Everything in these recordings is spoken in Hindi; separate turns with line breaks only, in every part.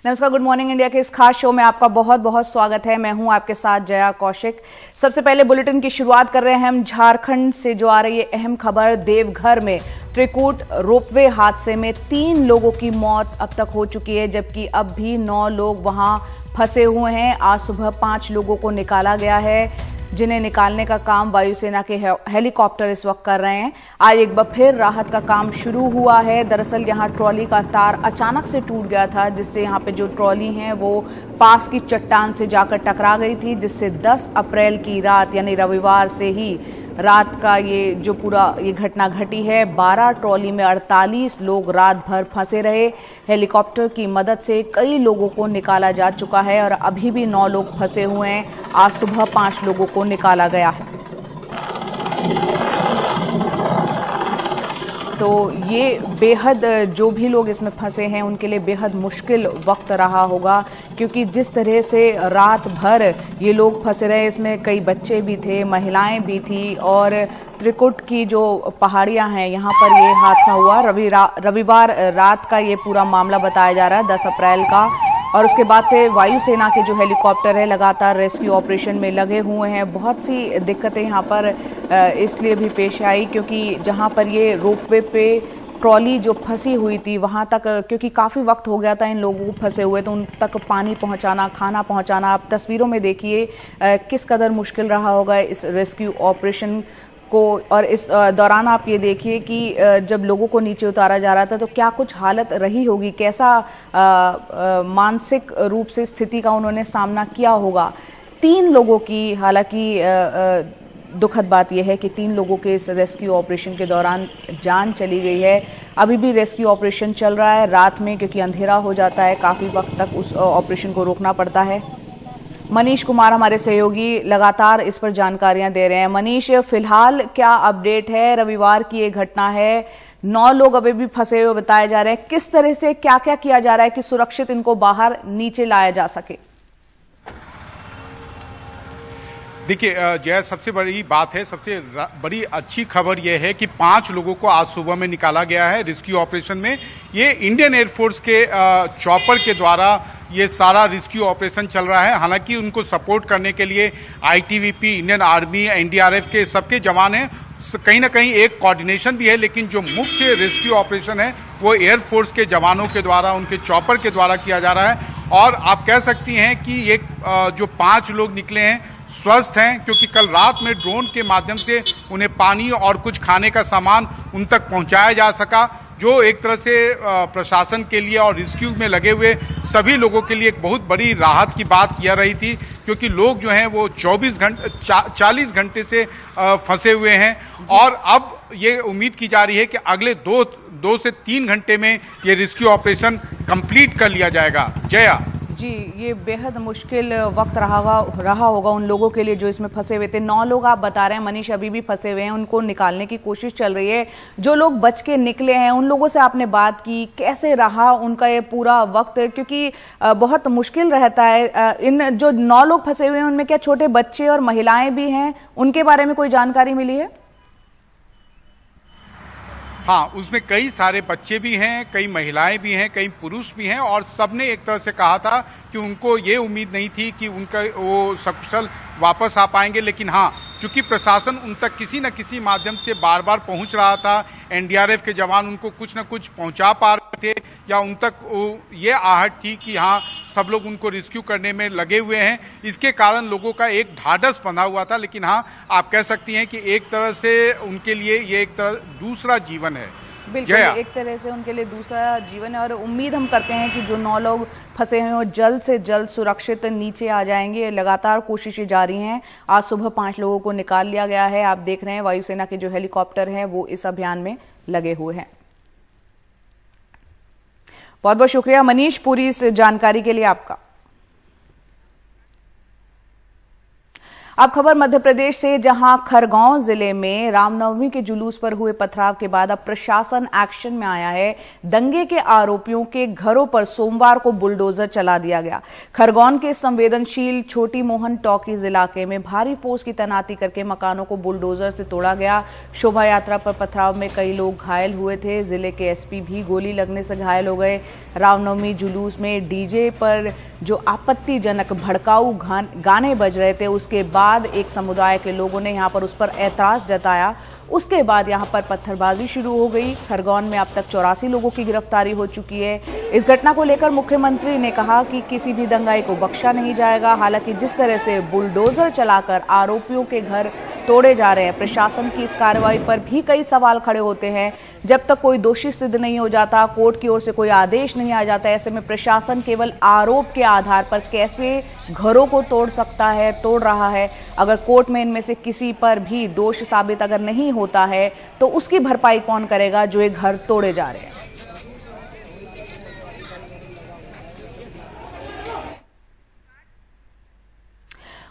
नमस्कार, गुड मॉर्निंग इंडिया के इस खास शो में आपका बहुत बहुत स्वागत है। मैं हूं आपके साथ जया कौशिक। सबसे पहले बुलेटिन की शुरुआत कर रहे हैं हम झारखंड से जो आ रही है अहम खबर। देवघर में त्रिकूट रोपवे हादसे में 3 लोगों की मौत अब तक हो चुकी है, जबकि अब भी 9 लोग वहां फंसे हुए हैं। आज सुबह 5 लोगों को निकाला गया है, जिन्हें निकालने का काम वायुसेना के हेलीकॉप्टर इस वक्त कर रहे हैं। आज एक बार फिर राहत का काम शुरू हुआ है। दरअसल यहां ट्रॉली का तार अचानक से टूट गया था, जिससे यहां पे जो ट्रॉली है वो पास की चट्टान से जाकर टकरा गई थी, जिससे 10 अप्रैल की रात यानी रविवार से ही रात का ये घटना घटी है। 12 ट्रॉली में 48 लोग रात भर फंसे रहे। हेलीकॉप्टर की मदद से कई लोगों को निकाला जा चुका है और अभी भी 9 लोग फंसे हुए हैं। आज सुबह 5 लोगों को निकाला गया है। तो ये बेहद, जो भी लोग इसमें फंसे हैं उनके लिए बेहद मुश्किल वक्त रहा होगा, क्योंकि जिस तरह से रात भर ये लोग फंसे रहे, इसमें कई बच्चे भी थे, महिलाएं भी थी। और त्रिकुट की जो पहाड़ियां हैं यहाँ पर ये हादसा हुआ। रविवार रात का ये पूरा मामला बताया जा रहा है, 10 अप्रैल का। और उसके बाद से वायुसेना के जो हेलीकॉप्टर है लगातार रेस्क्यू ऑपरेशन में लगे हुए हैं। बहुत सी दिक्कतें यहाँ पर इसलिए भी पेश आई क्योंकि जहाँ पर ये रोपवे पे ट्रॉली जो फंसी हुई थी वहाँ तक, क्योंकि काफ़ी वक्त हो गया था इन लोगों को फंसे हुए, तो उन तक पानी पहुँचाना, खाना पहुँचाना, आप तस्वीरों में देखिए किस कदर मुश्किल रहा होगा इस रेस्क्यू ऑपरेशन को। और इस दौरान आप ये देखिए कि जब लोगों को नीचे उतारा जा रहा था तो क्या कुछ हालत रही होगी, कैसा मानसिक रूप से स्थिति का उन्होंने सामना किया होगा। 3 लोगों की, हालांकि दुखद बात यह है कि 3 लोगों के इस रेस्क्यू ऑपरेशन के दौरान जान चली गई है। अभी भी रेस्क्यू ऑपरेशन चल रहा है रात में, क्योंकि अंधेरा हो जाता है, काफ़ी वक्त तक उस ऑपरेशन को रोकना पड़ता है। मनीष कुमार हमारे सहयोगी लगातार इस पर जानकारियां दे रहे हैं। मनीष, फिलहाल क्या अपडेट है? रविवार की ये घटना है, 9 लोग अभी भी फंसे हुए बताए जा रहे हैं। किस तरह से क्या क्या किया जा रहा है कि सुरक्षित इनको बाहर नीचे लाया जा सके?
देखिए जय, सबसे बड़ी बात है, सबसे बड़ी अच्छी खबर यह है कि 5 लोगों को आज सुबह में निकाला गया है रेस्क्यू ऑपरेशन में। ये इंडियन एयरफोर्स के चॉपर के द्वारा ये सारा रेस्क्यू ऑपरेशन चल रहा है। हालांकि उनको सपोर्ट करने के लिए आईटीबीपी, इंडियन आर्मी, एनडीआरएफ के सबके जवान हैं। कहीं ना कहीं एक कोऑर्डिनेशन भी है, लेकिन जो मुख्य रेस्क्यू ऑपरेशन है वो एयरफोर्स के जवानों के द्वारा, उनके चॉपर के द्वारा किया जा रहा है। और आप कह सकती हैं कि ये जो 5 लोग निकले हैं स्वस्थ हैं, क्योंकि कल रात में ड्रोन के माध्यम से उन्हें पानी और कुछ खाने का सामान उन तक पहुंचाया जा सका, जो एक तरह से प्रशासन के लिए और रेस्क्यू में लगे हुए सभी लोगों के लिए एक बहुत बड़ी राहत की बात किया रही थी, क्योंकि लोग जो हैं वो 40 घंटे से फंसे हुए हैं। और अब ये उम्मीद की जा रही है कि अगले 2 से 3 घंटे में ये रेस्क्यू ऑपरेशन कंप्लीट कर लिया जाएगा। जया
जी, ये बेहद मुश्किल वक्त रहा होगा उन लोगों के लिए जो इसमें फंसे हुए थे। 9 लोग आप बता रहे हैं मनीष अभी भी फंसे हुए हैं, उनको निकालने की कोशिश चल रही है। जो लोग बच के निकले हैं उन लोगों से आपने बात की, कैसे रहा उनका ये पूरा वक्त? क्योंकि बहुत मुश्किल रहता है। इन जो 9 लोग फंसे हुए हैं उनमें क्या छोटे बच्चे और महिलाएं भी हैं? उनके बारे में कोई जानकारी मिली है?
हाँ, उसमें कई सारे बच्चे भी हैं, कई महिलाएं भी हैं, कई पुरुष भी हैं। और सबने एक तरह से कहा था कि उनको ये उम्मीद नहीं थी कि उनका वो सकुशल वापस आ पाएंगे। लेकिन हाँ, चूंकि प्रशासन उन तक किसी न किसी माध्यम से बार बार पहुंच रहा था, एनडीआरएफ के जवान उनको कुछ न कुछ पहुंचा पा रहे थे, या उन तक ये आहट थी कि हाँ सब लोग उनको रेस्क्यू करने में लगे हुए हैं, इसके कारण लोगों का एक ढाढ़स बंधा हुआ था। लेकिन हाँ, आप कह सकती हैं कि एक तरह से उनके लिए ये एक तरह दूसरा जीवन है।
बिल्कुल, एक तरह से उनके लिए दूसरा जीवन है। और उम्मीद हम करते हैं कि जो 9 लोग फंसे हुए हैं वो जल्द से जल्द सुरक्षित नीचे आ जाएंगे। लगातार कोशिशें जारी हैं। आज सुबह 5 लोगों को निकाल लिया गया है। आप देख रहे हैं वायुसेना के जो हेलीकॉप्टर हैं वो इस अभियान में लगे हुए हैं। बहुत बहुत शुक्रिया मनीष पूरी इस जानकारी के लिए आपका। अब खबर मध्य प्रदेश से, जहां खरगोन जिले में रामनवमी के जुलूस पर हुए पथराव के बाद अब प्रशासन एक्शन में आया है। दंगे के आरोपियों के घरों पर सोमवार को बुलडोजर चला दिया गया। खरगोन के संवेदनशील छोटी मोहन टॉकीज इलाके में भारी फोर्स की तैनाती करके मकानों को बुलडोजर से तोड़ा गया। शोभा यात्रा पर पथराव में कई लोग घायल हुए थे। जिले के एसपी भी गोली लगने से घायल हो गए। रामनवमी जुलूस में डीजे पर जो आपत्तिजनक भड़काऊ गाने बज रहे थे, उसके बाद एक समुदाय के लोगों ने यहां पर उस पर ऐतराज जताया। उसके बाद यहां पर पत्थरबाजी शुरू हो गई। खरगोन में अब तक 84 लोगों की गिरफ्तारी हो चुकी है। इस घटना को लेकर मुख्यमंत्री ने कहा कि किसी भी दंगाई को बख्शा नहीं जाएगा। हालांकि जिस तरह से बुलडोजर चलाकर आरोपियों के घर तोड़े जा रहे हैं, प्रशासन की इस कार्रवाई पर भी कई सवाल खड़े होते हैं। जब तक कोई दोषी सिद्ध नहीं हो जाता, कोर्ट की ओर से कोई आदेश नहीं आ जाता, ऐसे में प्रशासन केवल आरोप के आधार पर कैसे घरों को तोड़ रहा है। अगर कोर्ट में इनमें से किसी पर भी दोष साबित अगर नहीं होता है तो उसकी भरपाई कौन करेगा जो ये घर तोड़े जा रहे हैं।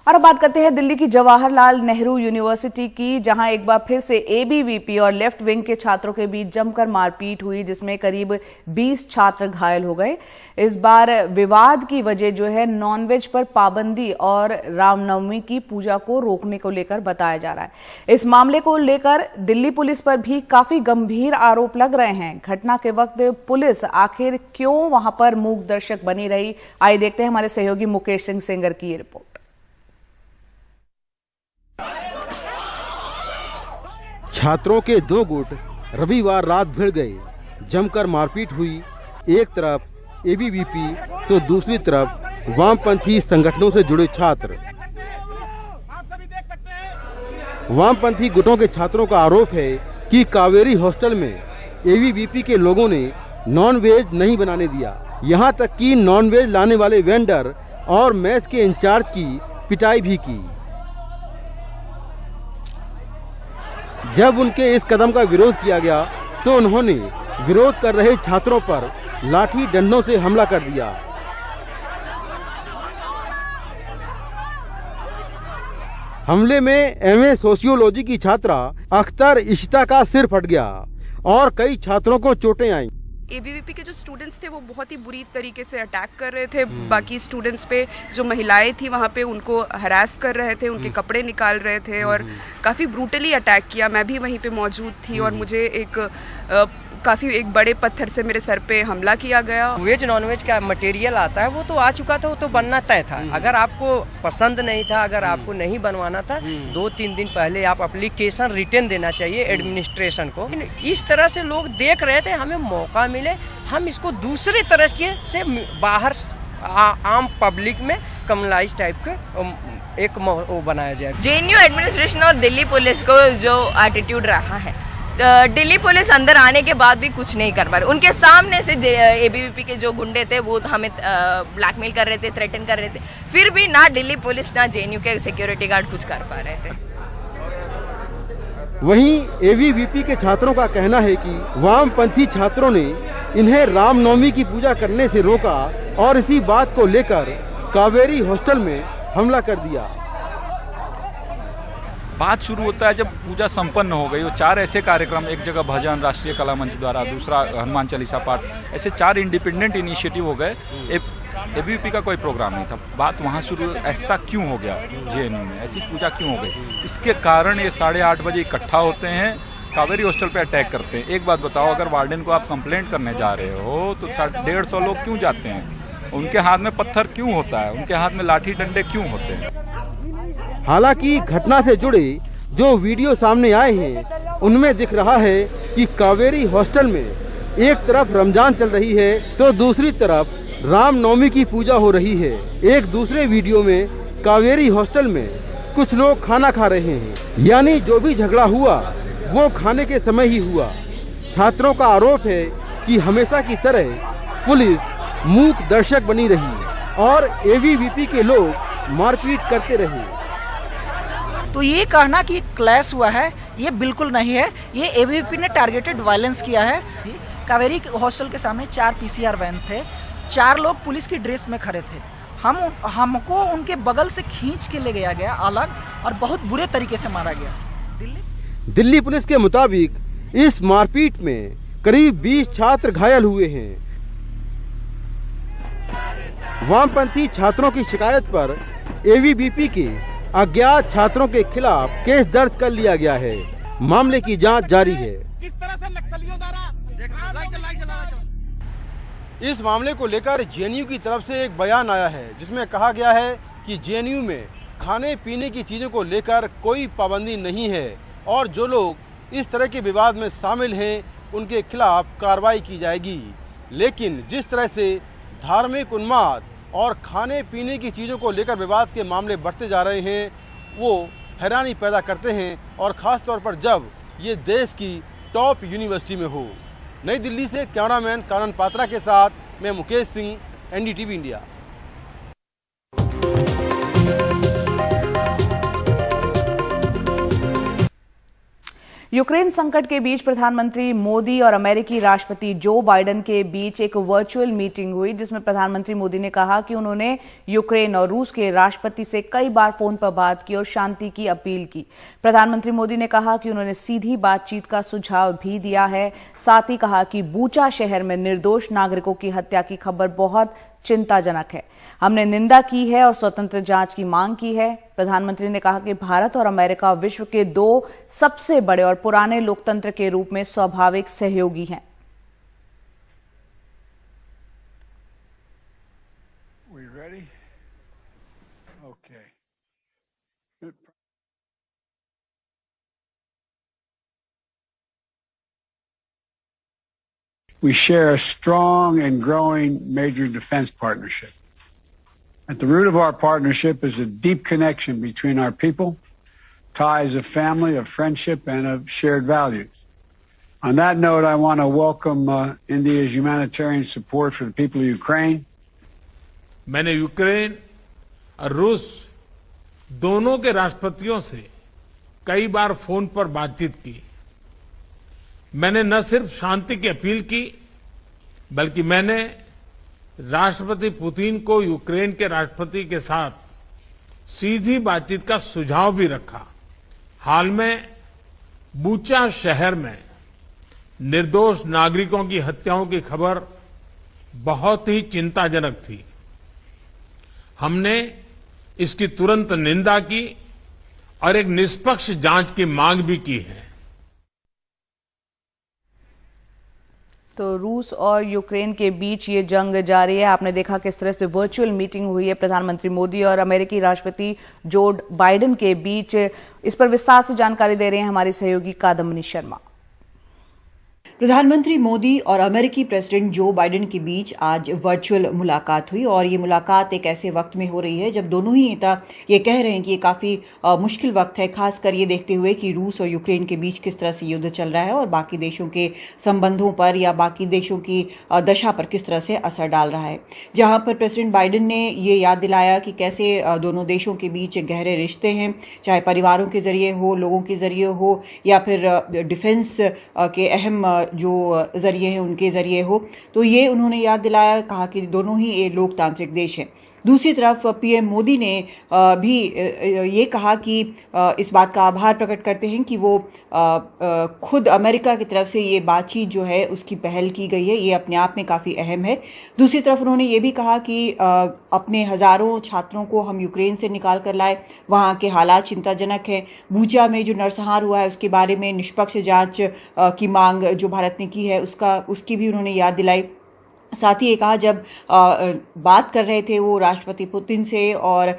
और अब बात करते हैं दिल्ली की जवाहरलाल नेहरू यूनिवर्सिटी की, जहां एक बार फिर से एबीवीपी और लेफ्ट विंग के छात्रों के बीच जमकर मारपीट हुई, जिसमें करीब 20 छात्र घायल हो गए। इस बार विवाद की वजह जो है नॉनवेज पर पाबंदी और रामनवमी की पूजा को रोकने को लेकर बताया जा रहा है। इस मामले को लेकर दिल्ली पुलिस पर भी काफी गंभीर आरोप लग रहे हैं। घटना के वक्त पुलिस आखिर क्यों वहां पर मूक दर्शक बनी रही, आइए देखते हैं हमारे सहयोगी मुकेश सिंह सेंगर की ये रिपोर्ट।
छात्रों के दो गुट रविवार रात भिड़ गए, जमकर मारपीट हुई। एक तरफ एबीवीपी तो दूसरी तरफ वामपंथी संगठनों से जुड़े छात्र। वामपंथी गुटों के छात्रों का आरोप है कि कावेरी हॉस्टल में एबीवीपी के लोगों ने नॉनवेज नहीं बनाने दिया। यहां तक कि नॉनवेज लाने वाले वेंडर और मेस के इंचार्ज की पिटाई भी की। जब उनके इस कदम का विरोध किया गया तो उन्होंने विरोध कर रहे छात्रों पर लाठी डंडों से हमला कर दिया। हमले में एमए सोशियोलॉजी की छात्रा अख्तर इशिता का सिर फट गया और कई छात्रों को चोटें आईं।
एबीवीपी के जो स्टूडेंट्स थे वो बहुत ही बुरी तरीके से अटैक कर रहे थे बाकी स्टूडेंट्स पे। जो महिलाएं थी वहाँ पे उनको हरास कर रहे थे, उनके कपड़े निकाल रहे थे और काफ़ी ब्रूटली अटैक किया। मैं भी वहीं पे मौजूद थी और मुझे काफ़ी एक बड़े पत्थर से मेरे सर पे हमला किया गया।
वेज नॉनवेज का मटेरियल आता है वो तो आ चुका था, वो तो बनना तय था। अगर आपको पसंद नहीं था, अगर आपको नहीं बनवाना था, 2-3 दिन पहले आप एप्लीकेशन रिटर्न देना चाहिए एडमिनिस्ट्रेशन को। इस तरह से लोग देख रहे थे, हमें मौका मिले हम इसको दूसरे तरह से बाहर आम पब्लिक में कमलाइज टाइप के एक वो बनाया जाए।
जेएनयू एडमिनिस्ट्रेशन और दिल्ली पुलिस को जो एटीट्यूड रहा है, दिल्ली पुलिस अंदर आने के बाद भी कुछ नहीं कर पा रही। उनके सामने से एबीवीपी के जो गुंडे थे वो हमें ब्लैकमेल कर रहे थे, थ्रेटन कर रहे थे, फिर भी ना दिल्ली पुलिस ना जेएनयू के सिक्योरिटी गार्ड कुछ कर पा रहे थे।
वहीं एबीवीपी के छात्रों का कहना है कि वामपंथी छात्रों ने इन्हें रामनवमी की पूजा करने से रोका और इसी बात को लेकर कावेरी हॉस्टल में हमला कर दिया।
बात शुरू होता है जब पूजा संपन्न हो गई। वो 4 ऐसे कार्यक्रम, एक जगह भजन राष्ट्रीय कला मंच द्वारा, दूसरा हनुमान चालीसा पाठ, ऐसे 4 इंडिपेंडेंट इनिशिएटिव हो गए। एबीवीपी का कोई प्रोग्राम नहीं था। बात वहाँ शुरू, ऐसा क्यों हो गया जेएनयू में, ऐसी पूजा क्यों हो गई? इसके कारण ये 8:30 बजे इकट्ठा होते हैं, कावेरी हॉस्टल पे अटैक करते हैं। एक बात बताओ, अगर वार्डन को आप कंप्लेंट करने जा रहे हो तो 150 लोग क्यों जाते हैं? उनके हाथ में पत्थर क्यों होता है? उनके हाथ में लाठी डंडे क्यों होते हैं?
हालांकि घटना से जुड़े जो वीडियो सामने आए हैं उनमें दिख रहा है कि कावेरी हॉस्टल में एक तरफ रमजान चल रही है तो दूसरी तरफ रामनवमी की पूजा हो रही है। एक दूसरे वीडियो में कावेरी हॉस्टल में कुछ लोग खाना खा रहे हैं, यानी जो भी झगड़ा हुआ वो खाने के समय ही हुआ। छात्रों का आरोप है कि हमेशा की तरह पुलिस मूक दर्शक बनी रही और एबीवीपी के लोग मारपीट करते रहे।
तो ये कहना कि क्लैश हुआ है ये बिल्कुल नहीं है। ये एबीवीपी ने टारगेटेड वायलेंस किया है। कावेरी हॉस्टल के सामने 4 पीसीआर वैन्स थे, 4 लोग पुलिस की ड्रेस में खड़े थे। हमको उनके बगल से खींच के ले गया गया अलग और बहुत बुरे तरीके से मारा गया।
दिल्ली पुलिस के मुताबिक इस मारपीट में करीब 20 छात्र घायल हुए हैं। वामपंथी छात्रों की शिकायत पर एबीवीपी के अज्ञात छात्रों के खिलाफ केस दर्ज कर लिया गया है। मामले की जांच जारी है।
किस तरह से नक्सलियों द्वारा
इस मामले को लेकर जेएनयू की तरफ से एक बयान आया है, जिसमें कहा गया है कि जेएनयू में खाने पीने की चीजों को लेकर कोई पाबंदी नहीं है और जो लोग इस तरह के विवाद में शामिल हैं उनके खिलाफ कार्रवाई की जाएगी। लेकिन जिस तरह से धार्मिक उन्माद और खाने पीने की चीज़ों को लेकर विवाद के मामले बढ़ते जा रहे हैं, वो हैरानी पैदा करते हैं, और ख़ास तौर पर जब ये देश की टॉप यूनिवर्सिटी में हो। नई दिल्ली से कैमरामैन कानन पात्रा के साथ मैं Mukesh Singh, NDTV India.
Ukraine संकट के बीच प्रधानमंत्री मोदी और अमेरिकी राष्ट्रपति जो बाइडेन के बीच एक वर्चुअल मीटिंग हुई, जिसमें प्रधानमंत्री मोदी ने कहा कि उन्होंने यूक्रेन और रूस के राष्ट्रपति से कई बार फोन पर बात की और शांति की अपील की। प्रधानमंत्री मोदी ने कहा कि उन्होंने सीधी बातचीत का सुझाव भी दिया है। साथ ही कहा कि बूचा शहर में निर्दोष नागरिकों की हत्या की खबर बहुत चिंताजनक है। हमने निंदा की है और स्वतंत्र जांच की मांग की है। प्रधानमंत्री ने कहा कि भारत और अमेरिका विश्व के दो सबसे बड़े और पुराने लोकतंत्र के रूप में स्वाभाविक सहयोगी हैं।
We share a strong and growing major defense partnership. At the root of our partnership is a deep connection between our people, ties of family, of friendship, and of shared values. On that note, I want to welcome India's humanitarian support for the people of Ukraine.
मैंने यूक्रेन और रूस दोनों के राष्ट्रपतियों से कई बार फोन पर बातचीत की। मैंने न सिर्फ शांति की अपील की, बल्कि मैंने राष्ट्रपति पुतिन को यूक्रेन के राष्ट्रपति के साथ सीधी बातचीत का सुझाव भी रखा। हाल में बूचा शहर में निर्दोष नागरिकों की हत्याओं की खबर बहुत ही चिंताजनक थी। हमने इसकी तुरंत निंदा की और एक निष्पक्ष जांच की मांग भी की है।
तो रूस और यूक्रेन के बीच ये जंग जारी है। आपने देखा किस तरह से वर्चुअल मीटिंग हुई है प्रधानमंत्री मोदी और अमेरिकी राष्ट्रपति जो बाइडेन के बीच। इस पर विस्तार से जानकारी दे रहे हैं हमारी सहयोगी कादम्बिनी शर्मा।
प्रधानमंत्री मोदी और अमेरिकी प्रेसिडेंट जो बाइडेन के बीच आज वर्चुअल मुलाकात हुई और ये मुलाकात एक ऐसे वक्त में हो रही है जब दोनों ही नेता ये कह रहे हैं कि ये काफी मुश्किल वक्त है, खासकर ये देखते हुए कि रूस और यूक्रेन के बीच किस तरह से युद्ध चल रहा है और बाकी देशों के संबंधों पर या बाकी देशों की दशा पर किस तरह से असर डाल रहा है। जहां पर प्रेसिडेंट बाइडेन ने ये याद दिलाया कि कैसे दोनों देशों के बीच गहरे रिश्ते हैं, चाहे परिवारों के जरिए हो, लोगों के जरिए हो या फिर डिफेंस के अहम जो जरिए हैं उनके जरिए हो। तो ये उन्होंने याद दिलाया, कहा कि दोनों ही ये लोकतांत्रिक देश हैं। दूसरी तरफ पीएम मोदी ने भी ये कहा कि इस बात का आभार प्रकट करते हैं कि वो खुद अमेरिका की तरफ से ये बातचीत जो है उसकी पहल की गई है, ये अपने आप में काफ़ी अहम है। दूसरी तरफ उन्होंने ये भी कहा कि अपने हजारों छात्रों को हम यूक्रेन से निकाल कर लाए, वहाँ के हालात चिंताजनक हैं। बूचा में जो नरसंहार हुआ है उसके बारे में निष्पक्ष जांच की मांग जो भारत ने की है उसकी भी उन्होंने याद दिलाई। साथ ही ये कहा जब बात कर रहे थे वो राष्ट्रपति पुतिन से और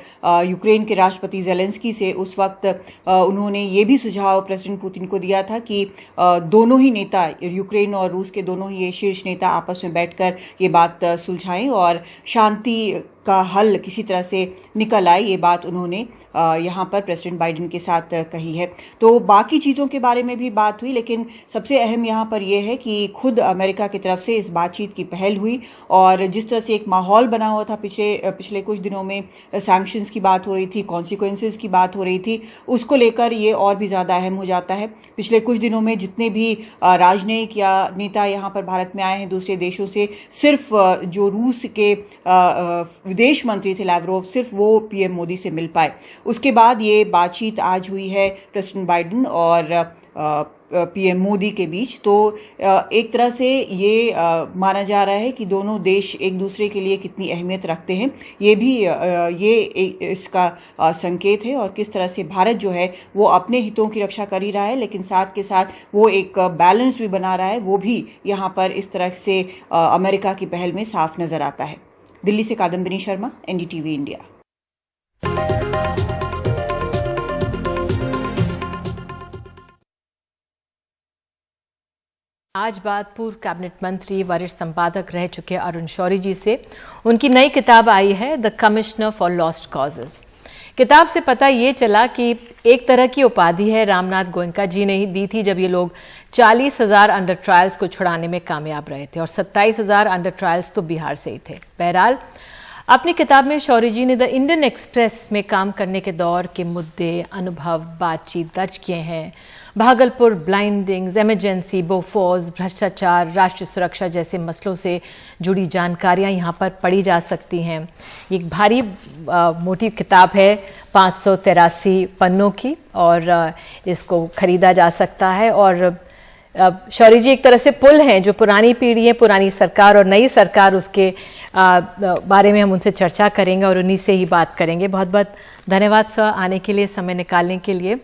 यूक्रेन के राष्ट्रपति ज़ेलेंस्की से, उस वक्त उन्होंने ये भी सुझाव प्रेसिडेंट पुतिन को दिया था कि दोनों ही नेता, यूक्रेन और रूस के दोनों ही ये शीर्ष नेता आपस में बैठकर ये बात सुलझाएं और शांति का हल किसी तरह से निकल आए। ये बात उन्होंने यहाँ पर प्रेसिडेंट बाइडेन के साथ कही है। तो बाकी चीज़ों के बारे में भी बात हुई, लेकिन सबसे अहम यहाँ पर यह है कि खुद अमेरिका की तरफ से इस बातचीत की पहल हुई और जिस तरह से एक माहौल बना हुआ था पिछले कुछ दिनों में, सैंक्शंस की बात हो रही थी, कॉन्सिक्वेंसेस की बात हो रही थी, उसको लेकर ये और भी ज़्यादा अहम हो जाता है। पिछले कुछ दिनों में जितने भी राजनयिक या नेता यहाँ पर भारत में आए हैं दूसरे देशों से, सिर्फ जो रूस के विदेश मंत्री थे लैवरोव, सिर्फ वो पीएम मोदी से मिल पाए। उसके बाद ये बातचीत आज हुई है प्रेसिडेंट बाइडेन और पीएम मोदी के बीच। तो एक तरह से ये माना जा रहा है कि दोनों देश एक दूसरे के लिए कितनी अहमियत रखते हैं, ये भी इसका संकेत है। और किस तरह से भारत जो है वो अपने हितों की रक्षा कर ही रहा है, लेकिन साथ के साथ वो एक बैलेंस भी बना रहा है, वो भी यहाँ पर इस तरह से अमेरिका की पहल में साफ नजर आता है। दिल्ली से कादम्बिनी शर्मा, एनडीटीवी इंडिया।
आज बात पूर्व कैबिनेट मंत्री वरिष्ठ संपादक रह चुके अरुण शौरी जी से। उनकी नई किताब आई है the commissioner for lost causes. किताब से पता ये चला कि एक तरह की उपाधि है रामनाथ गोयनका जी ने ही दी थी जब ये लोग 40,000 अंडर ट्रायल्स को छुड़ाने में कामयाब रहे थे, और 27,000 अंडर ट्रायल्स तो बिहार से ही थे। बहरहाल अपनी किताब में शौरी जी ने द इंडियन एक्सप्रेस में काम करने के दौर के मुद्दे, अनुभव, बातचीत दर्ज किए हैं। भागलपुर ब्लाइंडिंग्स, इमरजेंसी, बोफोर्स, भ्रष्टाचार, राष्ट्रीय सुरक्षा जैसे मसलों से जुड़ी जानकारियां यहाँ पर पढ़ी जा सकती हैं। एक भारी मोटी किताब है, 583 पन्नों की, और इसको खरीदा जा सकता है। और शौरी जी एक तरह से पुल हैं जो पुरानी पीढ़ी है, पुरानी सरकार और नई सरकार, उसके बारे में हम उनसे चर्चा करेंगे और उन्हीं से ही बात करेंगे। बहुत बहुत धन्यवाद सर आने के लिए, समय निकालने के लिए।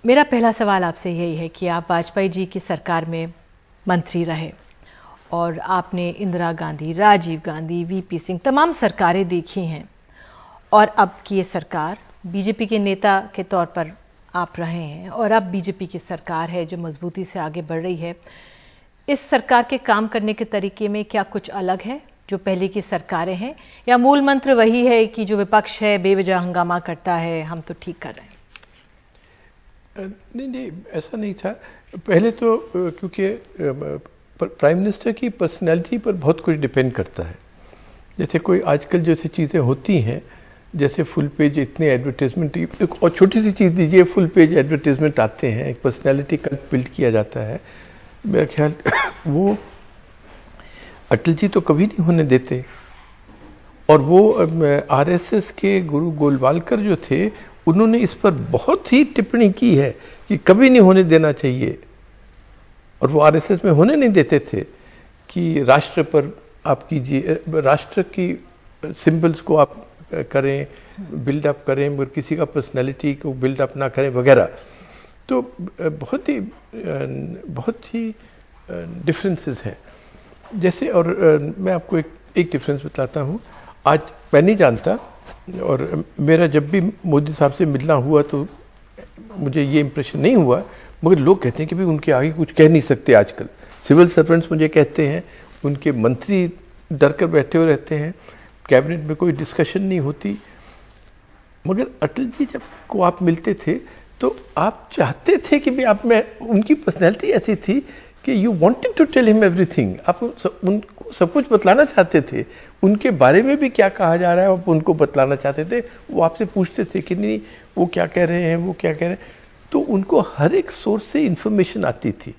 मेरा पहला सवाल आपसे यही है कि आप वाजपेयी जी की सरकार में मंत्री रहे और आपने इंदिरा गांधी, राजीव गांधी, वीपी सिंह तमाम सरकारें देखी हैं, और अब की ये सरकार बीजेपी के नेता के तौर पर आप रहे हैं, और अब बीजेपी की सरकार है जो मजबूती से आगे बढ़ रही है। इस सरकार के काम करने के तरीके में क्या कुछ अलग है जो पहले की सरकारें हैं, या मूल मंत्र वही है कि जो विपक्ष है बेवजह हंगामा करता है, हम तो ठीक कर रहे हैं?
नहीं, ऐसा नहीं था। पहले तो क्योंकि प्राइम मिनिस्टर की पर्सनैलिटी पर बहुत कुछ डिपेंड करता है। जैसे कोई आजकल जैसे चीज़ें होती हैं, जैसे फुल पेज इतने एडवर्टीजमेंट, और छोटी सी चीज़ दीजिए, फुल पेज एडवर्टीजमेंट आते हैं, एक पर्सनैलिटी कल्ट बिल्ड किया जाता है। मेरा ख्याल वो अटल जी तो कभी नहीं होने देते, और वो आरएसएस के गुरु गोलवालकर जो थे उन्होंने इस पर बहुत ही टिप्पणी की है कि कभी नहीं होने देना चाहिए, और वो आरएसएस में होने नहीं देते थे कि राष्ट्र पर आप कीजिए, राष्ट्र की सिंबल्स को आप करें, बिल्डअप करें, मगर किसी का पर्सनैलिटी को बिल्डअप ना करें वगैरह। तो बहुत ही डिफरेंसेस हैं। जैसे, और मैं आपको एक डिफरेंस बताता हूँ। आज मैं नहीं जानता, और मेरा जब भी मोदी साहब से मिलना हुआ तो मुझे ये इम्प्रेशन नहीं हुआ, मगर लोग कहते हैं कि भाई उनके आगे कुछ कह नहीं सकते। आजकल सिविल सर्वेंट्स मुझे कहते हैं, उनके मंत्री डर कर बैठे हुए रहते हैं, कैबिनेट में कोई डिस्कशन नहीं होती। मगर अटल जी जब को आप मिलते थे तो आप चाहते थे कि भाई आप में, उनकी पर्सनैलिटी ऐसी थी कि you wanted to tell him everything. आप उनको सब कुछ बतलाना चाहते थे, उनके बारे में भी क्या कहा जा रहा है आप उनको बतलाना चाहते थे। वो आपसे पूछते थे कि नहीं वो क्या कह रहे हैं, वो क्या कह रहे हैं, तो उनको हर एक सोर्स से इंफॉर्मेशन आती थी।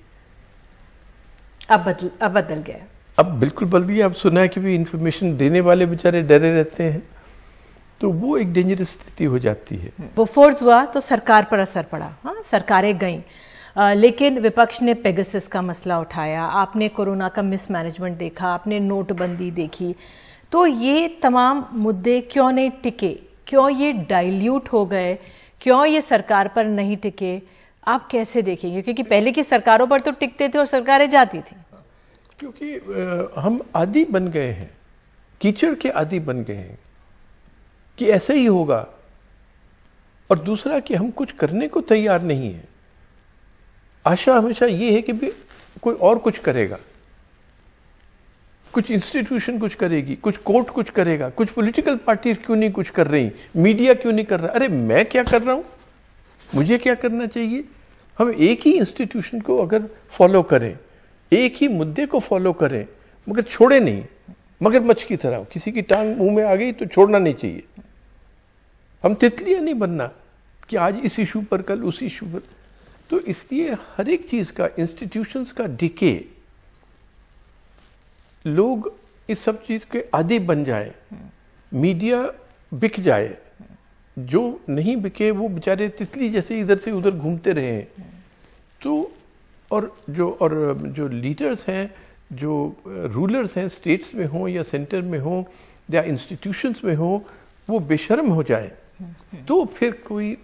अब बदल गया,
अब बिल्कुल बदल गया। अब सुना है कि भी इंफॉर्मेशन देने वाले बेचारे डरे रहते हैं, तो वो एक डेंजरस स्थिति हो जाती है।
वो फोर्स हुआ तो सरकार पर असर पड़ा, हाँ सरकारें गईं, लेकिन विपक्ष ने पेगासस का मसला उठाया, आपने कोरोना का मिसमैनेजमेंट देखा, आपने नोटबंदी देखी। तो ये तमाम मुद्दे क्यों नहीं टिके, क्यों ये डाइल्यूट हो गए, क्यों ये सरकार पर नहीं टिके, आप कैसे देखेंगे? क्योंकि पहले की सरकारों पर तो टिकते थे और सरकारें जाती थी।
क्योंकि हम आदी बन गए हैं, कीचड़ के आदी बन गए हैं कि ऐसा ही होगा, और दूसरा कि हम कुछ करने को तैयार नहीं है। आशा हमेशा ये है कि भी कोई और कुछ करेगा, कुछ इंस्टीट्यूशन कुछ करेगी, कुछ कोर्ट कुछ करेगा, कुछ पॉलिटिकल पार्टीज क्यों नहीं कुछ कर रही, मीडिया क्यों नहीं कर रहा। अरे मैं क्या कर रहा हूं, मुझे क्या करना चाहिए? हम एक ही इंस्टीट्यूशन को अगर फॉलो करें, एक ही मुद्दे को फॉलो करें, मगर छोड़े नहीं, मगरमच्छ की तरह किसी की टांग मुंह में आ गई तो छोड़ना नहीं चाहिए। हम तितलियां नहीं बनना कि आज इस इशू पर कल उस इशू पर। तो इसलिए हर एक चीज का, इंस्टीट्यूशंस का डिके, लोग इस सब चीज के आदी बन जाए मीडिया बिक जाए, जो नहीं बिके वो बेचारे तितली जैसे इधर से उधर घूमते रहे। तो और जो लीडर्स हैं, जो रूलर्स हैं, स्टेट्स में हों या सेंटर में हों या इंस्टीट्यूशंस में हों, वो बेशर्म हो जाए तो फिर कोई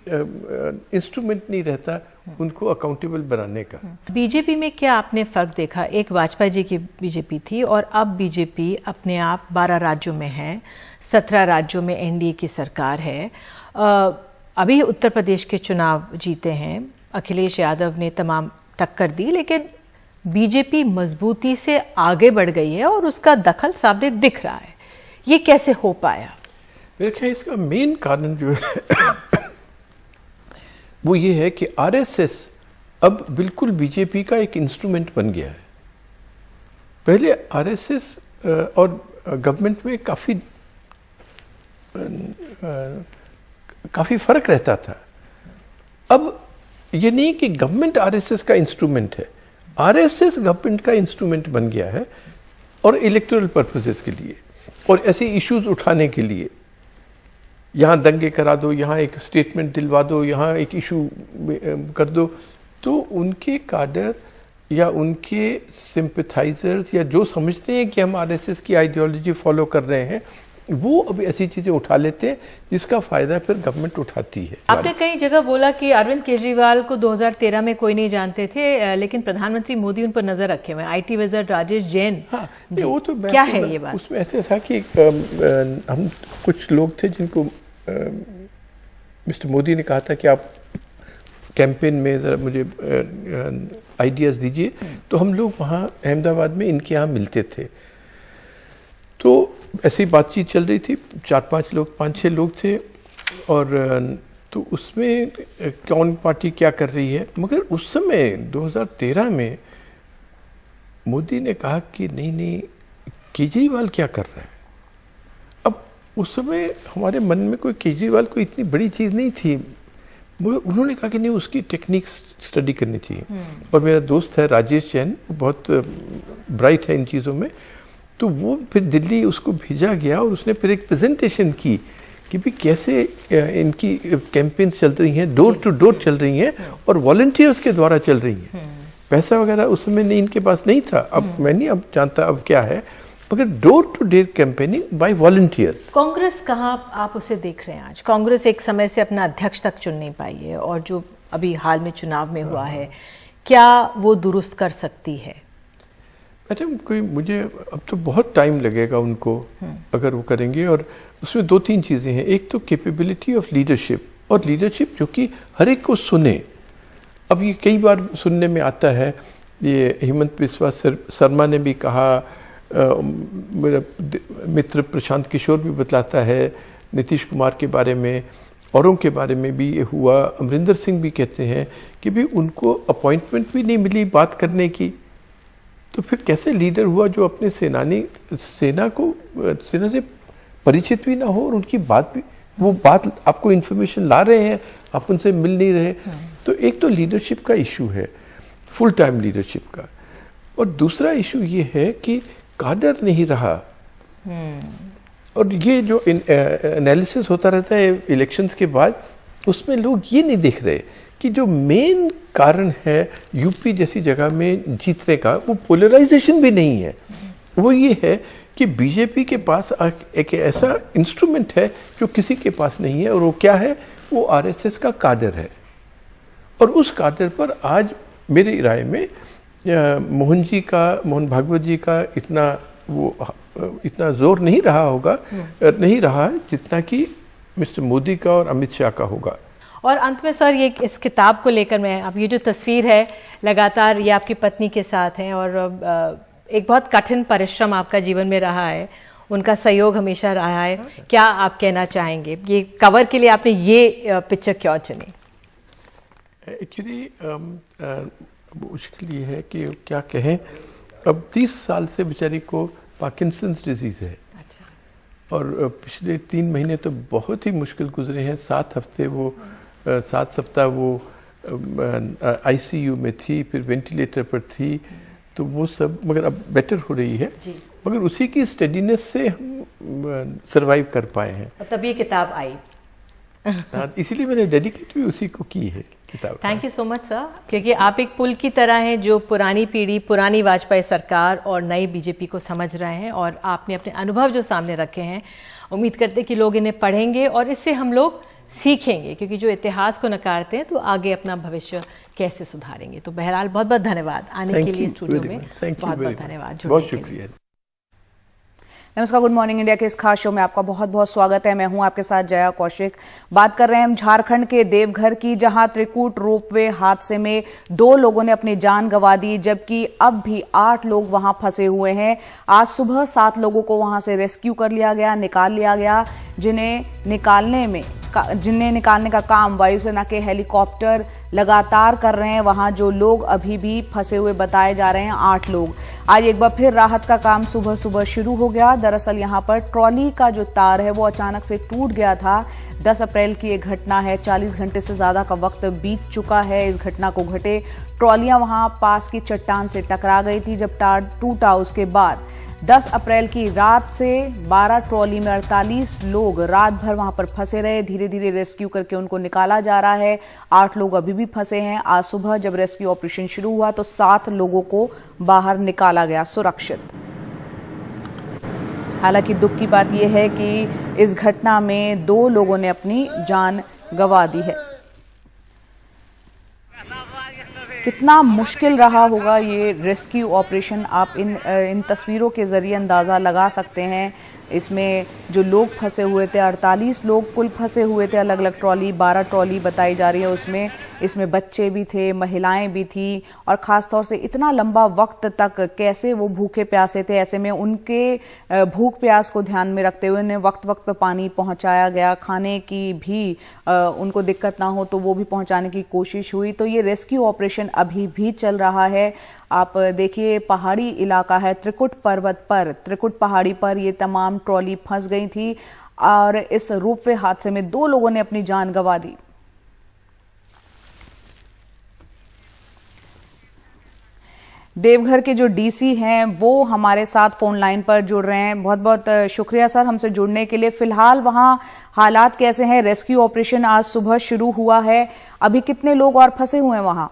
इंस्ट्रूमेंट नहीं रहता उनको अकाउंटेबल बनाने का।
बीजेपी में क्या आपने फर्क देखा? एक वाजपेयी जी की बीजेपी थी और अब बीजेपी अपने आप 12 राज्यों में है, 17 राज्यों में एनडीए की सरकार है। अभी उत्तर प्रदेश के चुनाव जीते हैं, अखिलेश यादव ने तमाम टक्कर दी, लेकिन बीजेपी मजबूती से आगे बढ़ गई है और उसका दखल सामने दिख रहा है। ये कैसे हो पाया?
मेरे ख्याल इसका मेन कारण जो है वो ये है कि आरएसएस अब बिल्कुल बीजेपी का एक इंस्ट्रूमेंट बन गया है। पहले आरएसएस और गवर्नमेंट में काफी फर्क रहता था। अब ये नहीं कि गवर्नमेंट आरएसएस का इंस्ट्रूमेंट है, आरएसएस गवर्नमेंट का इंस्ट्रूमेंट बन गया है और इलेक्टोरल पर्पसेस के लिए और ऐसे इश्यूज उठाने के लिए। यहाँ दंगे करा दो, यहाँ एक स्टेटमेंट दिलवा दो, यहाँ एक इशू कर दो, तो उनके काडर या उनके सिंपैथाइजर्स या जो समझते हैं कि हम आरएसएस की आइडियोलॉजी फॉलो कर रहे हैं, वो अब ऐसी चीजें उठा लेते हैं जिसका फायदा फिर गवर्नमेंट उठाती है।
आपने कई जगह बोला कि अरविंद केजरीवाल को 2013 में कोई नहीं जानते थे, लेकिन प्रधानमंत्री मोदी उन पर नजर रखे हुए हैं। IT विज़र्ड राजेश जैन,
हाँ, वो तो
क्या है ये बात?
उसमें ऐसे था कि हम कुछ लोग थे जिनको मिस्टर मोदी ने कहा था कि आप कैंपेन में जरा मुझे आइडियाज दीजिए, तो हम लोग वहाँ अहमदाबाद में इनके यहाँ मिलते थे। तो ऐसी बातचीत चल रही थी, 5-6 लोग थे और तो उसमें कौन पार्टी क्या कर रही है। मगर उस समय 2013 में मोदी ने कहा कि नहीं केजरीवाल क्या कर रहा है। अब उस समय हमारे मन में कोई केजरीवाल को इतनी बड़ी चीज़ नहीं थी, उन्होंने कहा कि नहीं उसकी टेक्निक स्टडी करनी चाहिए। और मेरा दोस्त है राजेश जैन, बहुत ब्राइट है इन चीज़ों में, तो वो फिर दिल्ली उसको भेजा गया और उसने फिर एक प्रेजेंटेशन की कि भी कैसे इनकी कैंपेन्स चल रही हैं, डोर टू डोर चल रही हैं और वॉलंटियर्स के द्वारा चल रही हैं। पैसा वगैरह उस समय नहीं, इनके पास नहीं था, अब मैं नहीं अब जानता अब क्या है, मगर door to door campaigning by volunteers.
Congress कहाँ आप उसे देख रहे हैं आज? कांग्रेस एक समय से अपना अध्यक्ष तक चुन नहीं पाई है और जो अभी हाल में चुनाव में हुआ है, क्या वो दुरुस्त कर सकती है?
अच्छा, मुझे अब तो बहुत टाइम लगेगा उनको अगर वो करेंगे, और उसमें 2-3 चीज़ें हैं। एक तो कैपेबिलिटी ऑफ लीडरशिप, और लीडरशिप जो कि हर एक को सुने। अब ये कई बार सुनने में आता है, ये हेमंत बिस्वा शर्मा ने भी कहा, मेरा मित्र प्रशांत किशोर भी बतलाता है, नीतीश कुमार के बारे में, औरों के बारे में भी ये हुआ। अमरिंदर सिंह भी कहते हैं कि भी उनको अपॉइंटमेंट भी नहीं मिली बात करने की, तो फिर कैसे लीडर हुआ जो अपने सेना से परिचित भी ना हो और उनकी बात भी, वो बात आपको इन्फॉर्मेशन ला रहे हैं, आप उनसे मिल नहीं रहे। तो एक तो लीडरशिप का इशू है, फुल टाइम लीडरशिप का, और दूसरा इशू ये है कि काडर नहीं रहा। और ये जो एनालिसिस होता रहता है इलेक्शंस के बाद, उसमें लोग ये नहीं देख रहे कि जो मेन कारण है यूपी जैसी जगह में जीतने का, वो पोलराइजेशन भी नहीं है, वो ये है कि बीजेपी के पास एक ऐसा इंस्ट्रूमेंट है जो किसी के पास नहीं है, और वो क्या है? वो आरएसएस का काडर है। और उस काडर पर आज मेरी राय में मोहन भागवत जी का इतना जोर नहीं रहा होगा, नहीं रहा है जितना कि मिस्टर मोदी का और अमित शाह का होगा।
और अंत में सर, ये इस किताब को लेकर मैं, अब ये जो तस्वीर है लगातार ये आपकी पत्नी के साथ है, और एक बहुत कठिन परिश्रम आपका जीवन में रहा है, उनका सहयोग हमेशा रहा है। क्या आप कहना चाहेंगे, ये कवर के लिए आपने ये पिक्चर क्यों चुनी?
एक्चुअली मुश्किल ये है कि क्या कहें, अब 30 साल से बेचारी को पार्किंसंस डिजीज़ है। अच्छा। और पिछले 3 महीने तो बहुत ही मुश्किल गुजरे हैं। 7 सप्ताह वो आईसीयू में थी, फिर वेंटिलेटर पर थी, तो वो सब, मगर अब बेटर हो रही है। मगर उसी की स्टेडीनेस से हम सरवाइव कर पाए हैं।
तब ये किताब आई।
इसीलिए मैंने डेडिकेट भी उसी को की है किताब।
Thank you so much sir, क्योंकि आप एक पुल की तरह हैं जो पुरानी पीढ़ी, पुरानी वाजपेयी सरकार और नई बीजेपी को समझ रहे हैं, और आपने अपने अनुभव जो सामने रखे हैं, उम्मीद करते हैं कि लोग इन्हें पढ़ेंगे और इससे हम लोग सीखेंगे, क्योंकि जो इतिहास को नकारते हैं तो आगे अपना भविष्य कैसे सुधारेंगे। तो बहरहाल बहुत बहुत धन्यवाद आने के लिए स्टूडियो में, बहुत बहुत धन्यवाद,
बहुत शुक्रिया।
नमस्कार, गुड मॉर्निंग इंडिया के इस खास शो में आपका बहुत बहुत स्वागत है। मैं हूं आपके साथ जया कौशिक। बात कर रहे हैं हम झारखंड के देवघर की, जहां त्रिकूट रोपवे हादसे में 2 लोगों ने अपनी जान गंवा दी, जबकि अब भी 8 लोग वहां फंसे हुए हैं। आज सुबह 7 लोगों को वहां से रेस्क्यू कर लिया गया, निकाल लिया गया, जिन्हें निकालने का काम वायुसेना के हेलीकॉप्टर लगातार कर रहे हैं। वहां जो लोग अभी भी फंसे हुए बताए जा रहे हैं 8 लोग। आज एक बार फिर राहत का काम सुबह सुबह शुरू हो गया। दरअसल यहां पर ट्रॉली का जो तार है वो अचानक से टूट गया था। 10 अप्रैल की ये घटना है। 40 घंटे से ज्यादा का वक्त बीत चुका है इस घटना को घटे। ट्रॉलियां वहां पास की चट्टान से टकरा गई थी। जब तार टूटा उसके बाद 10 अप्रैल की रात से 12 ट्रॉली में 48 लोग रात भर वहां पर फंसे रहे। धीरे धीरे रेस्क्यू करके उनको निकाला जा रहा है। 8 लोग अभी भी फंसे हैं। आज सुबह जब रेस्क्यू ऑपरेशन शुरू हुआ तो 7 लोगों को बाहर निकाला गया सुरक्षित। हालांकि दुख की बात यह है कि इस घटना में 2 लोगों ने अपनी जान गंवा दी है। कितना मुश्किल रहा होगा ये रेस्क्यू ऑपरेशन, आप इन तस्वीरों के जरिए अंदाज़ा लगा सकते हैं। इसमें जो लोग फंसे हुए थे, 48 लोग कुल फंसे हुए थे, अलग अलग ट्रॉली, 12 ट्रॉली बताई जा रही है। इसमें बच्चे भी थे, महिलाएं भी थी, और ख़ास तौर से इतना लंबा वक्त तक कैसे वो भूखे प्यासे थे। ऐसे में उनके भूख प्यास को ध्यान में रखते हुए उन्हें वक्त वक्त पर पानी पहुंचाया गया। खाने की भी उनको दिक्कत ना हो तो वो भी पहुंचाने की कोशिश हुई। तो ये रेस्क्यू ऑपरेशन अभी भी चल रहा है। आप देखिए, पहाड़ी इलाका है, त्रिकुट पर्वत पर, त्रिकुट पहाड़ी पर ये तमाम ट्रॉली फंस गई थी, और इस रोपवे हादसे में 2 लोगों ने अपनी जान गंवा दी। देवघर के जो डीसी हैं वो हमारे साथ फोन लाइन पर जुड़ रहे हैं। बहुत बहुत शुक्रिया सर हमसे जुड़ने के लिए। फिलहाल वहां हालात कैसे हैं? रेस्क्यू ऑपरेशन आज सुबह शुरू हुआ है, अभी कितने लोग और फंसे हुए हैं वहां?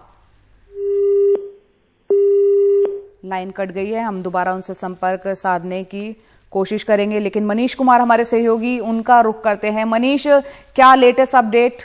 लाइन कट गई है, हम दोबारा उनसे संपर्क साधने की कोशिश करेंगे, लेकिन मनीष कुमार हमारे सहयोगी, उनका रुख करते हैं। मनीष, क्या लेटेस्ट अपडेट?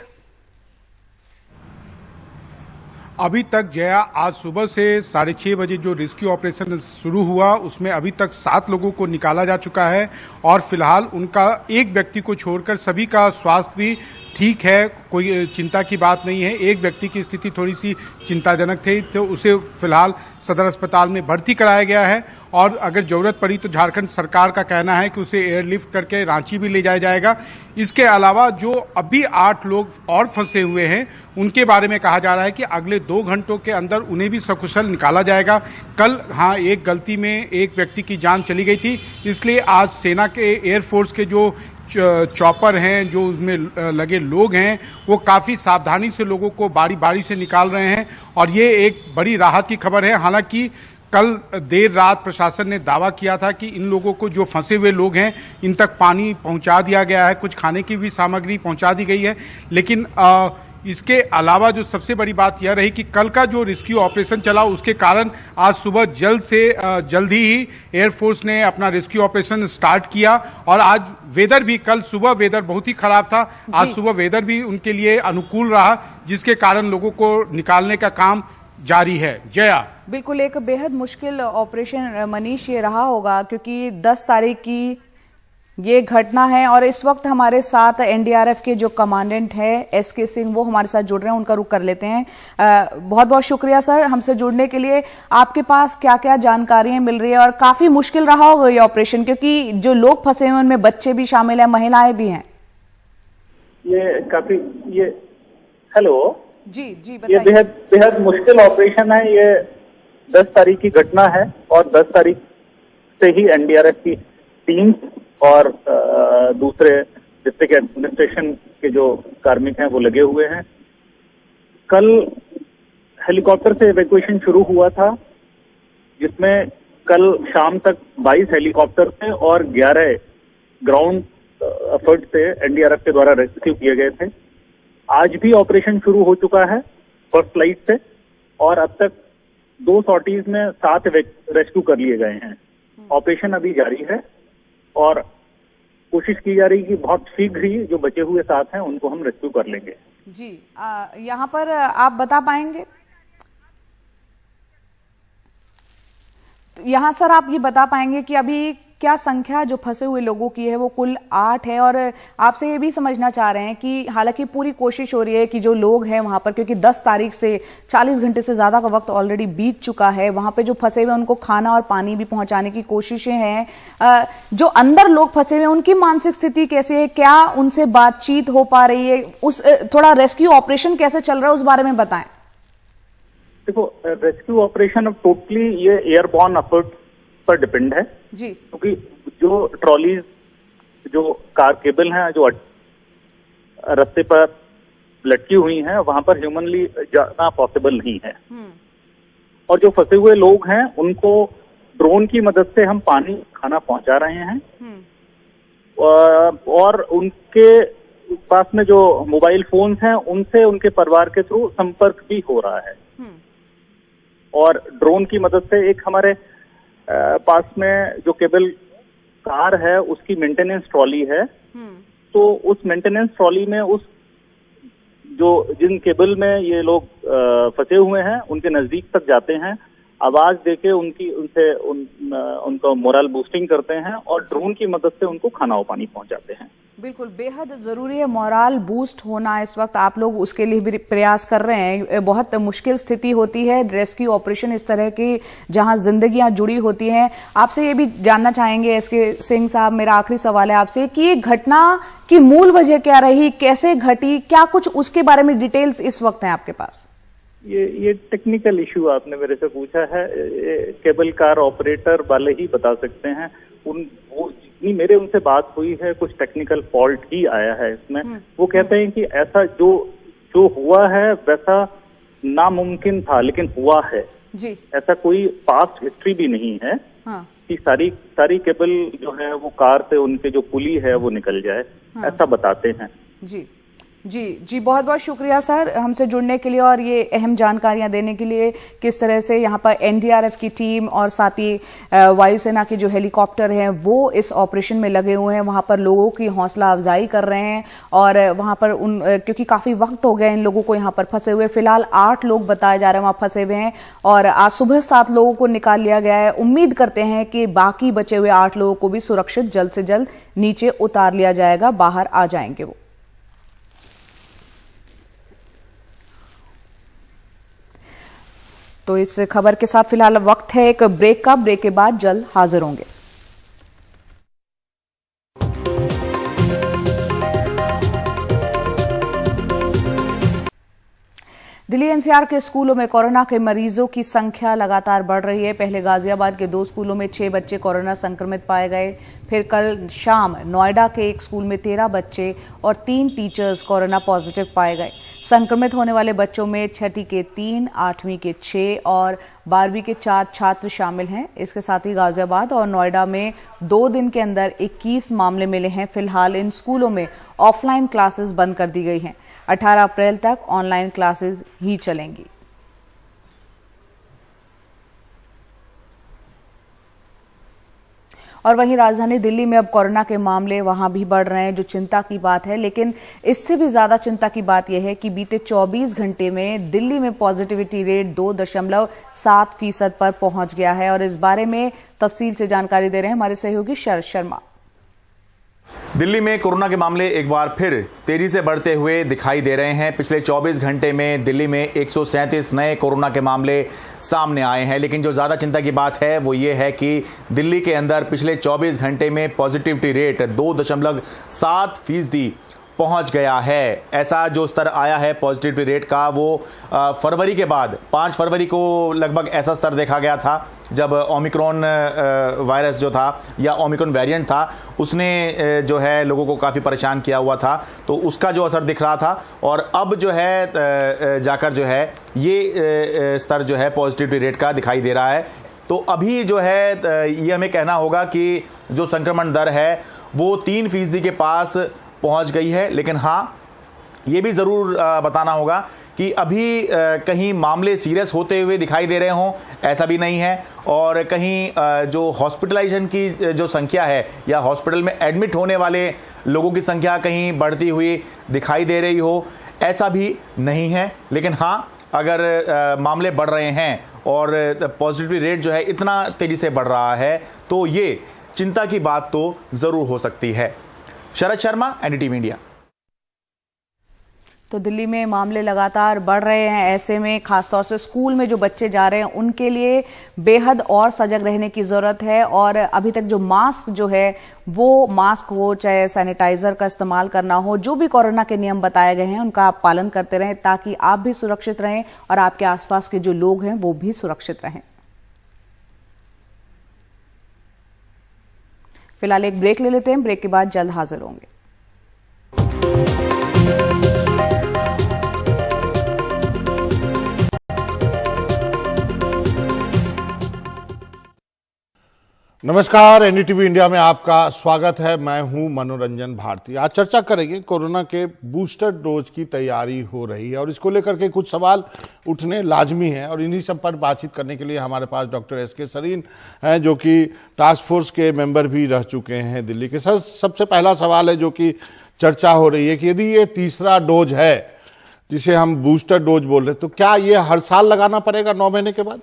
अभी तक जया, आज सुबह से 6:30 बजे जो रेस्क्यू ऑपरेशन शुरू हुआ उसमें अभी तक 7 लोगों को निकाला जा चुका है, और फिलहाल उनका एक व्यक्ति को छोड़कर सभी का स्वास्थ्य भी ठीक है, कोई चिंता की बात नहीं है। एक व्यक्ति की स्थिति थोड़ी सी चिंताजनक थी, तो उसे फिलहाल सदर अस्पताल में भर्ती कराया गया है, और अगर जरूरत पड़ी तो झारखंड सरकार का कहना है कि उसे एयरलिफ्ट करके रांची भी ले जाया जाएगा। इसके अलावा जो अभी 8 लोग और फंसे हुए हैं उनके बारे में कहा जा रहा है कि अगले 2 घंटों के अंदर उन्हें भी सकुशल निकाला जाएगा। कल एक गलती में एक व्यक्ति की जान चली गई थी, इसलिए आज सेना के एयरफोर्स के जो चॉपर हैं, जो उसमें लगे लोग हैं, वो काफी सावधानी से लोगों को बारी बारी से निकाल रहे हैं, और ये एक बड़ी राहत की खबर है। हालांकि कल देर रात प्रशासन ने दावा किया था कि इन लोगों को, जो फंसे हुए लोग हैं, इन तक पानी पहुंचा दिया गया है, कुछ खाने की भी सामग्री पहुंचा दी गई है, लेकिन इसके अलावा जो सबसे बड़ी बात यह रही कि कल का जो रेस्क्यू ऑपरेशन चला उसके कारण आज सुबह जल्दी ही एयरफोर्स ने अपना रेस्क्यू ऑपरेशन स्टार्ट किया, और आज वेदर भी, कल सुबह वेदर बहुत ही खराब था, आज सुबह वेदर भी उनके लिए अनुकूल रहा, जिसके कारण लोगों को निकालने का काम जारी है। जया,
बिल्कुल एक बेहद मुश्किल ऑपरेशन मनीष ये रहा होगा, क्योंकि 10 तारीख की ये घटना है, और इस वक्त हमारे साथ एनडीआरएफ के जो कमांडेंट है एसके सिंह, वो हमारे साथ जुड़ रहे हैं, उनका रुख कर लेते हैं। बहुत बहुत शुक्रिया सर हमसे जुड़ने के लिए। आपके पास क्या क्या जानकारियां मिल रही है, और काफी मुश्किल रहा होगा ये ऑपरेशन, क्योंकि जो लोग फंसे हुए उनमें बच्चे भी शामिल है, महिलाएं भी हैं।
हेलो
जी
ये बेहद मुश्किल ऑपरेशन है। ये 10 तारीख की घटना है, और 10 तारीख से ही एनडीआरएफ की टीम और दूसरे डिस्ट्रिक्ट एडमिनिस्ट्रेशन के जो कार्मिक हैं वो लगे हुए हैं। कल हेलीकॉप्टर से इवैक्यूएशन शुरू हुआ था, जिसमें कल शाम तक 22 हेलीकॉप्टर थे और 11 ग्राउंड एफर्ट से एनडीआरएफ के द्वारा रेस्क्यू किए गए थे। आज भी ऑपरेशन शुरू हो चुका है फर्स्ट फ्लाइट से, और अब तक 2 सॉर्टीज में 7 रेस्क्यू कर लिए गए हैं। ऑपरेशन अभी जारी है और कोशिश की जा रही है कि बहुत शीघ्र ही जो बचे हुए 7 हैं उनको हम रेस्क्यू कर लेंगे।
जी, यहाँ पर आप बता पाएंगे, यहाँ सर आप ये बता पाएंगे कि अभी क्या संख्या जो फंसे हुए लोगों की है वो कुल 8 है, और आपसे ये भी समझना चाह रहे हैं कि हालांकि पूरी कोशिश हो रही है कि जो लोग हैं वहां पर, क्योंकि 10 तारीख से 40 घंटे से ज्यादा का वक्त ऑलरेडी बीत चुका है, वहां पे जो फंसे हुए उनको खाना और पानी भी पहुंचाने की कोशिशें हैं। जो अंदर लोग फंसे हुए उनकी मानसिक स्थिति कैसी है, क्या उनसे बातचीत हो पा रही है, उस थोड़ा रेस्क्यू ऑपरेशन कैसे चल रहा है उस बारे में बताएं।
देखो, रेस्क्यू ऑपरेशन अब टोटली ये एयरबॉर्न एफर्ट पर डिपेंड है
जी,
क्योंकि जो ट्रॉलीज, जो कार केबल हैं जो रास्ते पर लटकी हुई हैं, वहां पर ह्यूमनली जाना पॉसिबल नहीं है। और जो फंसे हुए लोग हैं उनको ड्रोन की मदद से हम पानी खाना पहुंचा रहे हैं, और उनके पास में जो मोबाइल फोन्स हैं उनसे उनके परिवार के थ्रू संपर्क भी हो रहा है। और ड्रोन की मदद से एक हमारे पास में जो केबल कार है उसकी मेंटेनेंस ट्रॉली है, तो उस मेंटेनेंस ट्रॉली में उस जो जिन केबल में ये लोग फंसे हुए हैं उनके नजदीक तक जाते हैं, आवाज देके उनका मोरल बूस्टिंग करते हैं और ड्रोन की मदद से उनको खाना और पानी पहुंचाते हैं।
बिल्कुल, बेहद जरूरी है मोरल बूस्ट होना इस वक्त, आप लोग उसके लिए भी प्रयास कर रहे हैं। बहुत मुश्किल स्थिति होती है रेस्क्यू ऑपरेशन इस तरह की जहां जिंदगियां जुड़ी होती हैं। आपसे ये भी जानना चाहेंगे एसके सिंह साहब, मेरा आखिरी सवाल है आपसे कि ये घटना की मूल वजह क्या रही, कैसे घटी, क्या कुछ उसके बारे में डिटेल्स इस वक्त हैं आपके पास?
ये टेक्निकल इश्यू आपने मेरे से पूछा है, केबल कार ऑपरेटर वाले ही बता सकते हैं। वो जितनी मेरे उनसे बात हुई है, कुछ टेक्निकल फॉल्ट ही आया है इसमें। वो कहते हैं कि ऐसा जो हुआ है वैसा नामुमकिन था, लेकिन हुआ है
जी।
ऐसा कोई पास्ट हिस्ट्री भी नहीं है कि सारी केबल जो है वो कार से उनके जो पुली है वो निकल जाए, ऐसा बताते हैं।
जी जी जी, बहुत बहुत शुक्रिया सर हमसे जुड़ने के लिए और ये अहम जानकारियां देने के लिए, किस तरह से यहाँ पर एनडीआरएफ की टीम और साथ ही वायुसेना के जो हेलीकॉप्टर हैं वो इस ऑपरेशन में लगे हुए हैं, वहां पर लोगों की हौसला अफजाई कर रहे हैं। और वहां पर क्योंकि काफी वक्त हो गया इन लोगों को यहाँ पर फंसे हुए, फिलहाल 8 लोग बताए जा रहे हैं वहां फंसे हुए हैं और आज सुबह 7 लोगों को निकाल लिया गया है। उम्मीद करते हैं कि बाकी बचे हुए 8 लोगों को भी सुरक्षित जल्द से जल्द नीचे उतार लिया जाएगा, बाहर आ जाएंगे वो। तो इस खबर के साथ फिलहाल वक्त है एक ब्रेक का, ब्रेक के बाद जल्द हाजिर होंगे। दिल्ली एनसीआर के स्कूलों में कोरोना के मरीजों की संख्या लगातार बढ़ रही है। पहले गाजियाबाद के 2 स्कूलों में 6 बच्चे कोरोना संक्रमित पाए गए, फिर कल शाम नोएडा के एक स्कूल में 13 बच्चे और 3 टीचर्स कोरोना पॉजिटिव पाए गए। संक्रमित होने वाले बच्चों में 6ठी के 3, 8वीं के 6 और 12वीं के 4 छात्र शामिल हैं। इसके साथ ही गाजियाबाद और नोएडा में 2 दिन के अंदर 21 मामले मिले हैं। फिलहाल इन स्कूलों में ऑफलाइन क्लासेस बंद कर दी गई हैं। 18 अप्रैल तक ऑनलाइन क्लासेस ही चलेंगी। और वहीं राजधानी दिल्ली में अब कोरोना के मामले वहां भी बढ़ रहे हैं, जो चिंता की बात है। लेकिन इससे भी ज्यादा चिंता की बात यह है कि बीते 24 घंटे में दिल्ली में पॉजिटिविटी रेट 2.7% पर पहुंच गया है। और इस बारे में तफसील से जानकारी दे रहे हैं हमारे सहयोगी शरद शर्मा।
दिल्ली में कोरोना के मामले एक बार फिर तेजी से बढ़ते हुए दिखाई दे रहे हैं। पिछले 24 घंटे में दिल्ली में 137 नए कोरोना के मामले सामने आए हैं। लेकिन जो ज़्यादा चिंता की बात है वो ये है कि दिल्ली के अंदर पिछले 24 घंटे में पॉजिटिविटी रेट 2.7% पहुंच गया है। ऐसा जो स्तर आया है पॉजिटिविटी रेट का वो फरवरी के बाद 5 फरवरी को लगभग ऐसा स्तर देखा गया था जब ओमिक्रॉन वायरस जो था या ओमिक्रॉन वेरिएंट था उसने जो है लोगों को काफ़ी परेशान किया हुआ था, तो उसका जो असर दिख रहा था। और अब जो है जाकर जो है ये स्तर जो है पॉजिटिविटी रेट का दिखाई दे रहा है। तो अभी जो है ये हमें कहना होगा कि जो संक्रमण दर है वो 3% के पास पहुंच गई है। लेकिन हाँ, ये भी ज़रूर बताना होगा कि अभी कहीं मामले सीरियस होते हुए दिखाई दे रहे हों, ऐसा भी नहीं है। और कहीं जो हॉस्पिटलाइजेशन की जो संख्या है या हॉस्पिटल में एडमिट होने वाले लोगों की संख्या कहीं बढ़ती हुई दिखाई दे रही हो, ऐसा भी नहीं है। लेकिन हाँ, अगर मामले बढ़ रहे हैं और पॉजिटिविटी रेट जो है इतना तेज़ी से बढ़ रहा है तो ये चिंता की बात तो ज़रूर हो सकती है। Sharad Sharma, NDTV India.
तो दिल्ली में मामले लगातार बढ़ रहे हैं, ऐसे में खासतौर से स्कूल में जो बच्चे जा रहे हैं उनके लिए बेहद और सजग रहने की जरूरत है। और अभी तक जो मास्क जो है वो मास्क हो चाहे सैनिटाइजर का इस्तेमाल करना हो, जो भी कोरोना के नियम बताए गए हैं उनका आप पालन करते रहें ताकि आप भी सुरक्षित रहें और आपके आसपास के जो लोग हैं वो भी सुरक्षित रहें। फिलहाल एक ब्रेक ले लेते हैं, ब्रेक के बाद जल्द हाजिर होंगे।
नमस्कार, एनडीटीवी इंडिया में आपका स्वागत है। मैं हूं मनोरंजन भारती। आज चर्चा करेंगे कोरोना के बूस्टर डोज की तैयारी हो रही है और इसको लेकर के कुछ सवाल उठने लाजमी हैं और इन्हीं सब पर बातचीत करने के लिए हमारे पास डॉक्टर एसके सरीन हैं जो कि टास्क फोर्स के मेंबर भी रह चुके हैं दिल्ली के। सर, सबसे पहला सवाल है जो कि चर्चा हो रही है कि यदि ये तीसरा डोज है जिसे हम बूस्टर डोज बोल रहे हैं तो क्या ये हर साल लगाना पड़ेगा 9 महीने के बाद?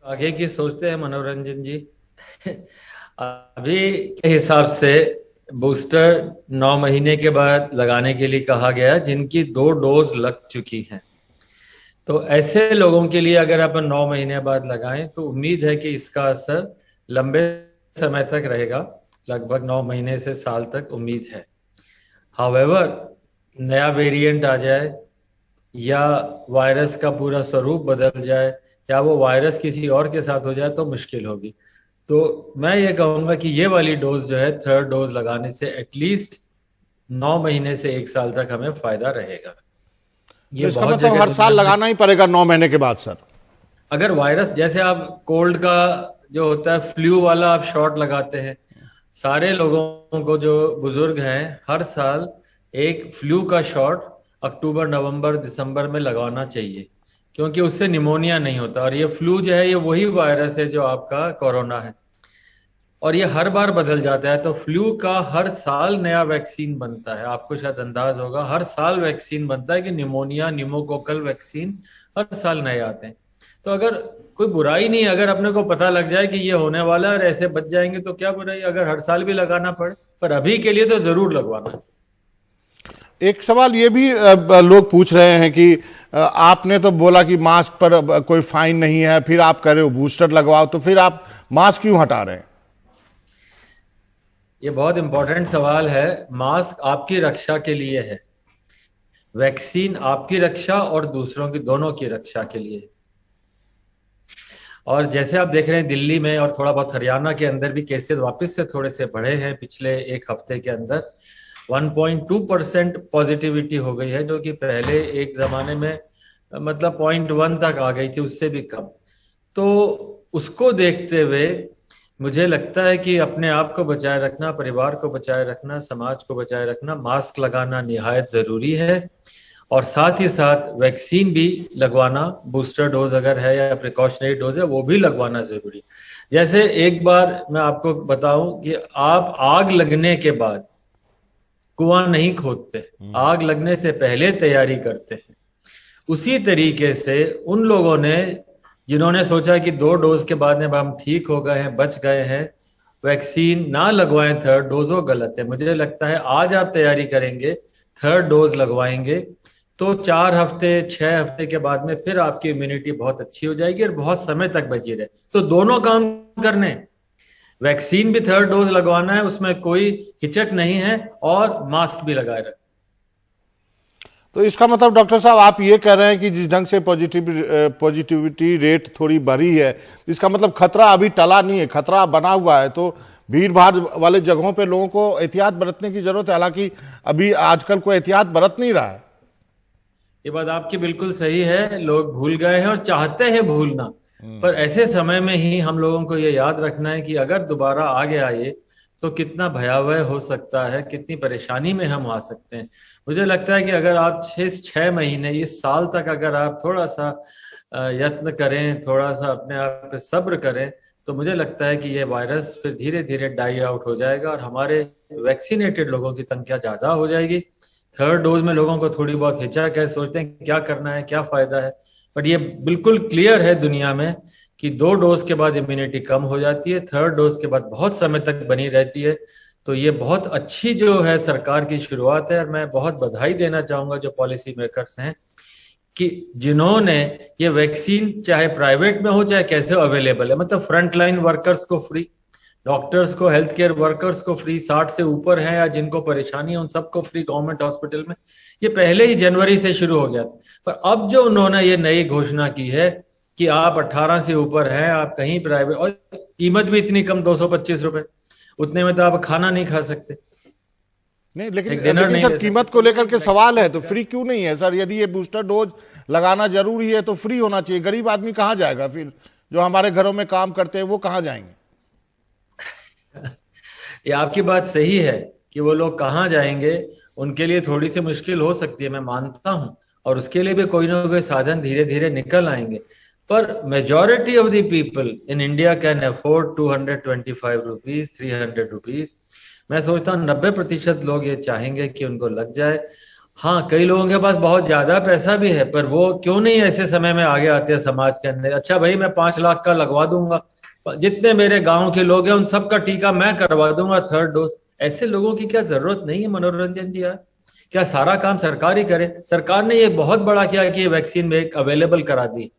आगे की सोचते हैं मनोरंजन जी। अभी के हिसाब से बूस्टर 9 महीने के बाद लगाने के लिए कहा गया जिनकी 2 डोज लग चुकी हैं। तो ऐसे लोगों के लिए अगर अपन 9 महीने बाद लगाएं तो उम्मीद है कि इसका असर लंबे समय तक रहेगा, लगभग 9 महीने से साल तक उम्मीद है। हाउएवर, नया वेरिएंट आ जाए या वायरस का पूरा स्वरूप बदल जाए या वो वायरस किसी और के साथ हो जाए तो मुश्किल होगी। तो मैं ये कहूंगा कि ये वाली डोज जो है, 3rd डोज लगाने से एटलीस्ट 9 महीने से 1 साल तक हमें फायदा रहेगा।
ये इसका मतलब हर साल लगाना ही पड़ेगा 9 महीने के बाद? सर,
अगर वायरस, जैसे आप कोल्ड का जो होता है फ्लू वाला आप शॉट लगाते हैं, सारे लोगों को जो बुजुर्ग हैं हर साल एक फ्लू का शॉट अक्टूबर, नवंबर, दिसंबर में लगवाना चाहिए क्योंकि उससे निमोनिया नहीं होता। और ये फ्लू जो है ये वही वायरस है जो आपका कोरोना है और ये हर बार बदल जाता है। तो फ्लू का हर साल नया वैक्सीन बनता है, आपको शायद अंदाज होगा, हर साल वैक्सीन बनता है कि निमोनिया, निमोकोकल वैक्सीन हर साल नए आते हैं। तो अगर कोई बुराई नहीं, अगर अपने को पता लग जाए कि ये होने वाला है और ऐसे बच जाएंगे तो क्या बुराई, अगर हर साल भी लगाना पड़े, पर अभी के लिए तो जरूर लगवाना।
एक सवाल ये भी लोग पूछ रहे हैं कि आपने तो बोला कि मास्क पर कोई फाइन नहीं है, फिर आप कह रहे हो बूस्टर लगवाओ, तो फिर आप मास्क क्यों हटा रहे हैं?
ये बहुत इंपॉर्टेंट सवाल है। मास्क आपकी रक्षा के लिए है, वैक्सीन आपकी रक्षा और दूसरों की, दोनों की रक्षा के लिए। और जैसे आप देख रहे हैं दिल्ली में और थोड़ा बहुत हरियाणा के अंदर भी केसेस वापस से थोड़े से बढ़े हैं पिछले 1 हफ्ते के अंदर। 1.2% पॉजिटिविटी हो गई है, जो कि पहले एक जमाने में मतलब 0.1 तक आ गई थी, उससे भी कम। तो उसको देखते हुए मुझे लगता है कि अपने आप को बचाए रखना, परिवार को बचाए रखना, समाज को बचाए रखना, मास्क लगाना निहायत जरूरी है और साथ ही साथ वैक्सीन भी लगवाना, बूस्टर डोज अगर है या प्रिकॉशनरी डोज है वो भी लगवाना जरूरी। जैसे एक बार मैं आपको बताऊं कि आप आग लगने के बाद कुआं नहीं खोदते, आग लगने से पहले तैयारी करते हैं। उसी तरीके से उन लोगों ने जिन्होंने सोचा कि 2 डोज के बाद में हम ठीक हो गए हैं, बच गए हैं, वैक्सीन ना लगवाएं 3rd डोज, वो गलत है। मुझे लगता है आज आप तैयारी करेंगे, 3rd डोज लगवाएंगे तो 4 हफ्ते 6 हफ्ते के बाद में फिर आपकी इम्यूनिटी बहुत अच्छी हो जाएगी और बहुत समय तक बची रहे। तो दोनों काम करने, वैक्सीन भी 3rd डोज लगवाना है, उसमें कोई हिचक नहीं है, और मास्क भी लगाए रखें।
तो इसका मतलब डॉक्टर साहब आप ये कह रहे हैं कि जिस ढंग से पॉजिटिविटी रेट थोड़ी बढ़ी है, इसका मतलब खतरा अभी टला नहीं है, खतरा बना हुआ है। तो भीड़ भाड़ वाले जगहों पे लोगों को एहतियात बरतने की जरूरत है, हालांकि अभी आजकल कोई एहतियात बरत नहीं रहा है।
ये बात आपकी बिल्कुल सही है, लोग भूल गए हैं और चाहते हैं भूलना। पर ऐसे समय में ही हम लोगों को ये याद रखना है कि अगर दोबारा आ गया ये तो कितना भयावह हो सकता है, कितनी परेशानी में हम आ सकते हैं। मुझे लगता है कि अगर आप 6 महीने इस साल तक अगर आप थोड़ा सा यत्न करें, थोड़ा सा अपने आप पे सब्र करें, तो मुझे लगता है कि ये वायरस फिर धीरे धीरे डाई आउट हो जाएगा और हमारे वैक्सीनेटेड लोगों की संख्या ज्यादा हो जाएगी। 3rd डोज में लोगों को थोड़ी बहुत हिचक है, सोचते हैं क्या करना है, क्या फायदा है, बट ये बिल्कुल क्लियर है दुनिया में कि 2 डोज के बाद इम्यूनिटी कम हो जाती है, 3rd डोज के बाद बहुत समय तक बनी रहती है। तो ये बहुत अच्छी जो है सरकार की शुरुआत है और मैं बहुत बधाई देना चाहूंगा जो पॉलिसी मेकर्स हैं कि जिन्होंने ये वैक्सीन चाहे प्राइवेट में हो चाहे कैसे अवेलेबल है, मतलब फ्रंट लाइन वर्कर्स को फ्री, डॉक्टर्स को, हेल्थ केयर वर्कर्स को फ्री, 60 से ऊपर हैं या जिनको परेशानी है उन सबको फ्री गवर्नमेंट हॉस्पिटल में। ये पहले ही जनवरी से शुरू हो गया था, पर अब जो उन्होंने ये नई घोषणा की है कि आप 18 से ऊपर हैं, आप कहीं प्राइवेट, और कीमत भी इतनी कम 225 रुपए, उतने में तो आप खाना नहीं खा सकते।
नहीं, लेकिन सर कीमत को लेकर के सवाल है तो फ्री क्यों नहीं है सर? यदि ये बूस्टर डोज लगाना जरूरी है तो फ्री होना चाहिए। गरीब आदमी कहाँ जाएगा फिर? जो हमारे घरों में काम करते हैं वो कहाँ जाएंगे?
ये आपकी बात सही है कि वो लोग कहाँ जाएंगे, उनके लिए थोड़ी सी मुश्किल हो सकती है, मैं मानता हूं, और उसके लिए भी कोई ना कोई साधन धीरे धीरे निकल आएंगे। पर majority of the people in India can afford 225 rupees, 300 rupees. मैं सोचता हूँ 90% लोग ये चाहेंगे कि उनको लग जाए। हाँ, कई लोगों के पास बहुत ज्यादा पैसा भी है, पर वो क्यों नहीं ऐसे समय में आगे आते हैं समाज के अंदर, अच्छा भाई मैं 5 लाख का लगवा दूंगा, जितने मेरे गांव के लोग हैं उन सबका टीका मैं करवा दूंगा 3rd डोज। ऐसे लोगों की क्या जरूरत नहीं है मनोरंजन जी? यार क्या सारा काम सरकार ही करे? सरकार ने ये बहुत बड़ा किया कि ये वैक्सीन में अवेलेबल करा दी।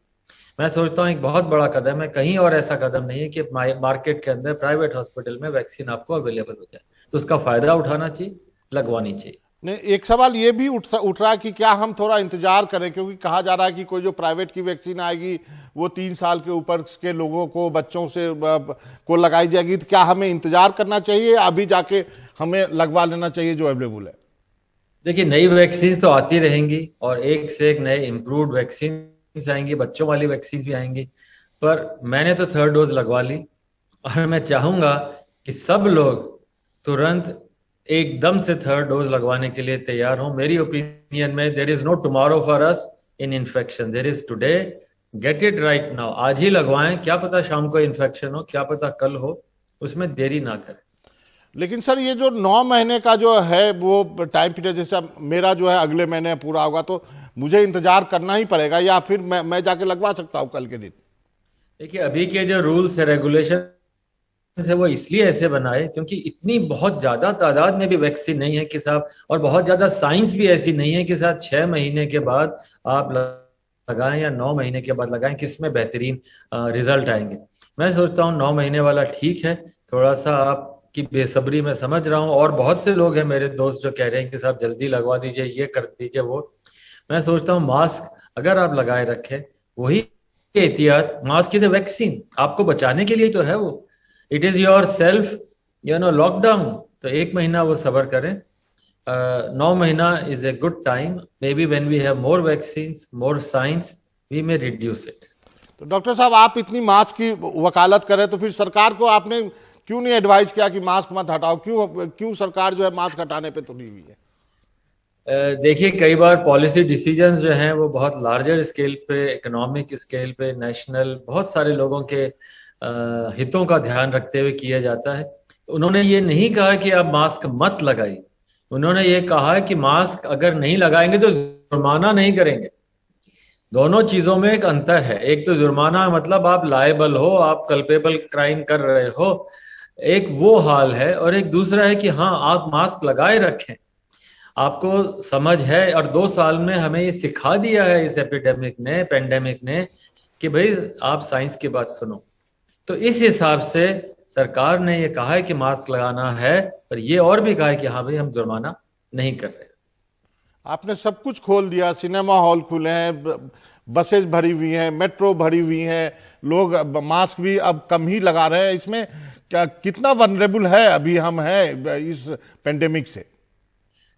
मैं सोचता हूँ एक बहुत बड़ा कदम है, कहीं और ऐसा कदम नहीं है कि मार्केट के अंदर प्राइवेट हॉस्पिटल में वैक्सीन आपको अवेलेबल हो जाए, तो उसका फायदा उठाना चाहिए, लगवानी चाहिए।
नहीं, एक सवाल ये भी उठ रहा है कि क्या हम थोड़ा इंतजार करें, क्योंकि कहा जा रहा है कि कोई जो प्राइवेट की वैक्सीन आएगी वो 3 साल के ऊपर के लोगों को, बच्चों से को लगाई जाएगी, तो क्या हमें इंतजार करना चाहिए, अभी जाके हमें लगवा लेना चाहिए जो अवेलेबल है?
देखिए, नई वैक्सीन तो आती रहेंगी और एक से एक नए इम्प्रूव्ड वैक्सीन आएंगी, बच्चों वाली वैक्सीन भी आएंगी, पर मैंने तो 3rd डोज लगवा ली और मैं चाहूंगा कि सब लोग तुरंत एकदम से 3rd डोज लगवाने के लिए तैयार हो। मेरी ओपिनियन में there is no tomorrow for us in infection, there is today, get it right now. आज ही लगवाएं, क्या पता शाम को इन्फेक्शन हो, क्या पता कल हो, उसमें देरी ना करें।
लेकिन सर ये जो 9 महीने का जो है वो टाइम पीरियड, जैसे मेरा जो है अगले महीने पूरा होगा तो मुझे इंतजार करना ही पड़ेगा या फिर मैं जाके लगवा सकता हूँ कल के दिन?
देखिए, अभी के जो रूल्स है, रेगुलेशन से, वो इसलिए ऐसे बनाए क्योंकि इतनी बहुत ज्यादा तादाद में भी वैक्सीन नहीं है कि साहब, और बहुत ज्यादा साइंस भी ऐसी नहीं है कि साहब 6 महीने के बाद आप लगाएं या 9 महीने के बाद लगाएं, किसमें बेहतरीन रिजल्ट आएंगे। मैं सोचता हूँ 9 महीने वाला ठीक है। थोड़ा सा आपकी बेसब्री में समझ रहा हूँ, और बहुत से लोग हैं मेरे दोस्त जो कह रहे हैं कि साहब जल्दी लगवा दीजिए, ये कर दीजिए वो। मैं सोचता हूँ मास्क अगर आप लगाए रखें, वही एहतियात, मास्क इज ए वैक्सीन, आपको बचाने के लिए तो है वो। It is your self lockdown, तो 1 महीना वो सबर करें। 9 महीना is a good time, maybe when we have more vaccines, more science, we may reduce it.
तो डॉक्टर साहब, आप इतनी मास्क की वकालत करें तो फिर सरकार को आपने क्यों नहीं एडवाइस किया कि मास्क मत हटाओ? क्यों सरकार जो है मास्क हटाने पे तुली हुई है?
देखिए, कई बार पॉलिसी डिसीजंस जो हैं वो बहुत लार्जर स्केल पे, इकोनॉमिक स्केल पे, नेशनल, बहुत सारे लोगों के हितों का ध्यान रखते हुए किया जाता है। उन्होंने ये नहीं कहा कि आप मास्क मत लगाइए, उन्होंने ये कहा कि मास्क अगर नहीं लगाएंगे तो जुर्माना नहीं करेंगे। दोनों चीजों में एक अंतर है। एक तो जुर्माना मतलब आप लायबल हो, आप कल्पेबल क्राइम कर रहे हो, एक वो हाल है, और एक दूसरा है कि हाँ आप मास्क लगाए रखें। आपको समझ है, और 2 साल में हमें ये सिखा दिया है इस पेंडेमिक ने कि भाई आप साइंस की बात सुनो। तो इस हिसाब से सरकार ने ये कहा है कि मास्क लगाना है, पर ये और भी कहा है कि हाँ भाई हम जुर्माना नहीं कर रहे।
आपने सब कुछ खोल दिया, सिनेमा हॉल खुले हैं, बसेस भरी हुई हैं, मेट्रो भरी हुई हैं, लोग मास्क भी अब कम ही लगा रहे हैं। इसमें क्या कितना वनरेबल है अभी हम हैं इस पेंडेमिक से?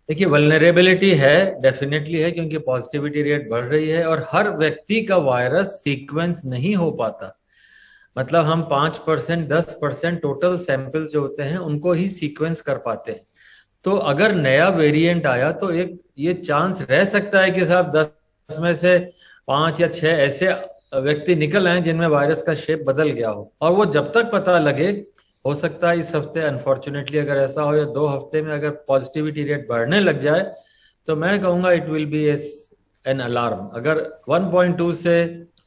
देखिए वल्नरेबिलिटी है, डेफिनेटली है, क्योंकि पॉजिटिविटी रेट बढ़ रही है और हर व्यक्ति का वायरस सीक्वेंस नहीं हो पाता। मतलब हम 5% 10% टोटल सैंपल्स जो होते हैं उनको ही सीक्वेंस कर पाते हैं। तो अगर नया वेरिएंट आया तो एक ये चांस रह सकता है कि साहब 10 में से 5 या 6 ऐसे व्यक्ति निकल आए जिनमें वायरस का शेप बदल गया हो, और वो जब तक पता लगे, हो सकता है इस हफ्ते अनफॉर्चुनेटली अगर ऐसा हो या 2 हफ्ते में अगर पॉजिटिविटी रेट बढ़ने लग जाए, तो मैं कहूंगा it will be an alarm. अगर 1.2 से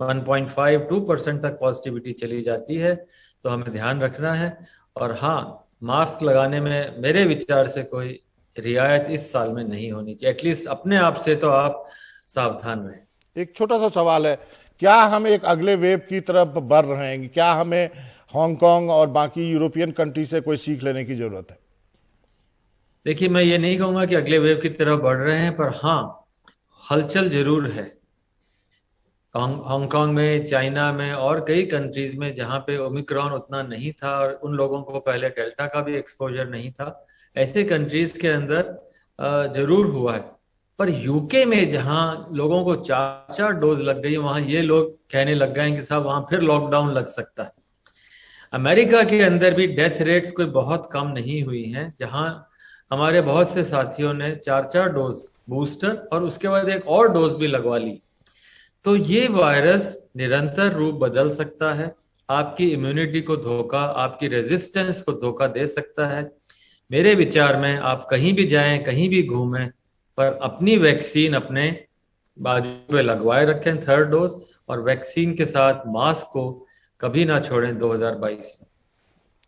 1.5-2% तक पॉजिटिविटी चली जाती है तो हमें ध्यान रखना है। और हाँ, मास्क लगाने में मेरे विचार से कोई रियायत इस साल में नहीं होनी चाहिए। एटलीस्ट अपने आप से तो आप सावधान रहें।
एक छोटा सा सवाल है, क्या हम एक अगले वेव की तरफ बढ़ रहे हैं? क्या हमें हांगकांग और बाकी यूरोपियन कंट्री से कोई सीख लेने की जरूरत है?
देखिए मैं ये नहीं कहूंगा कि अगले वेव की तरफ बढ़ रहे हैं, पर हाँ हलचल जरूर है। हांगकांग में, चाइना में और कई कंट्रीज में जहां पे ओमिक्रॉन उतना नहीं था और उन लोगों को पहले डेल्टा का भी एक्सपोजर नहीं था, ऐसे कंट्रीज के अंदर जरूर हुआ है। पर यूके में जहां लोगों को 4 डोज लग गई, वहां ये लोग कहने लग गए कि साहब वहां फिर लॉकडाउन लग सकता है। अमेरिका के अंदर भी डेथ रेट्स कोई बहुत कम नहीं हुई हैं, जहां हमारे बहुत से साथियों ने 4 डोज बूस्टर और उसके बाद एक और डोज भी लगवा ली। तो ये वायरस निरंतर रूप बदल सकता है, आपकी इम्यूनिटी को धोखा, आपकी रेजिस्टेंस को धोखा दे सकता है। मेरे विचार में आप कहीं भी जाएं, कहीं भी घूमें, पर अपनी वैक्सीन अपने बाजू पे लगवाए रखें 3rd डोज, और वैक्सीन के साथ मास्क को कभी ना छोड़ें 2022 में।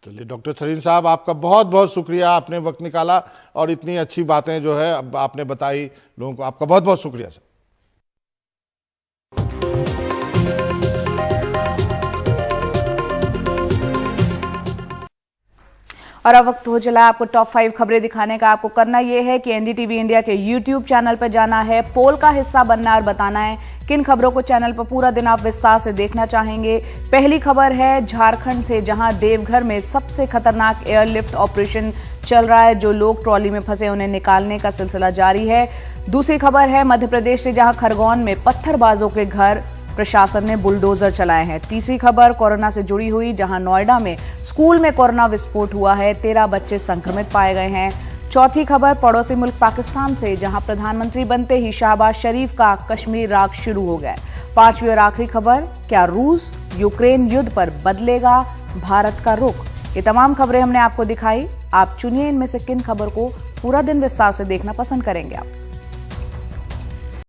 चलिए डॉक्टर सरीन साहब, आपका बहुत बहुत शुक्रिया, आपने वक्त निकाला और इतनी अच्छी बातें जो है अब आपने बताई लोगों को। आपका बहुत बहुत शुक्रिया सर।
और अब वक्त हो चला आपको टॉप 5 खबरें दिखाने का। आपको करना यह है कि एनडीटीवी इंडिया के यूट्यूब चैनल पर जाना है, पोल का हिस्सा बनना है और बताना है किन खबरों को चैनल पर पूरा दिन आप विस्तार से देखना चाहेंगे। पहली खबर है झारखंड से, जहां देवघर में सबसे खतरनाक एयरलिफ्ट ऑपरेशन चल रहा है। जो लोग ट्रॉली में फंसे उन्हें निकालने का सिलसिला जारी है। दूसरी खबर है मध्य प्रदेश से, जहां खरगोन में पत्थरबाजों के घर प्रशासन ने बुलडोजर चलाए हैं। तीसरी खबर कोरोना से जुड़ी हुई, जहां नोएडा में स्कूल में कोरोना विस्फोट हुआ है, 13 बच्चे संक्रमित पाए गए हैं। चौथी खबर पड़ोसी मुल्क पाकिस्तान से, जहां प्रधानमंत्री बनते ही शहबाज शरीफ का कश्मीर राग शुरू हो गया। पांचवी और आखिरी खबर, क्या रूस यूक्रेन युद्ध पर बदलेगा भारत का रुख? ये तमाम खबरें हमने आपको दिखाई। आप चुनिए इनमें से किन खबर को पूरा दिन विस्तार से देखना पसंद करेंगे आप।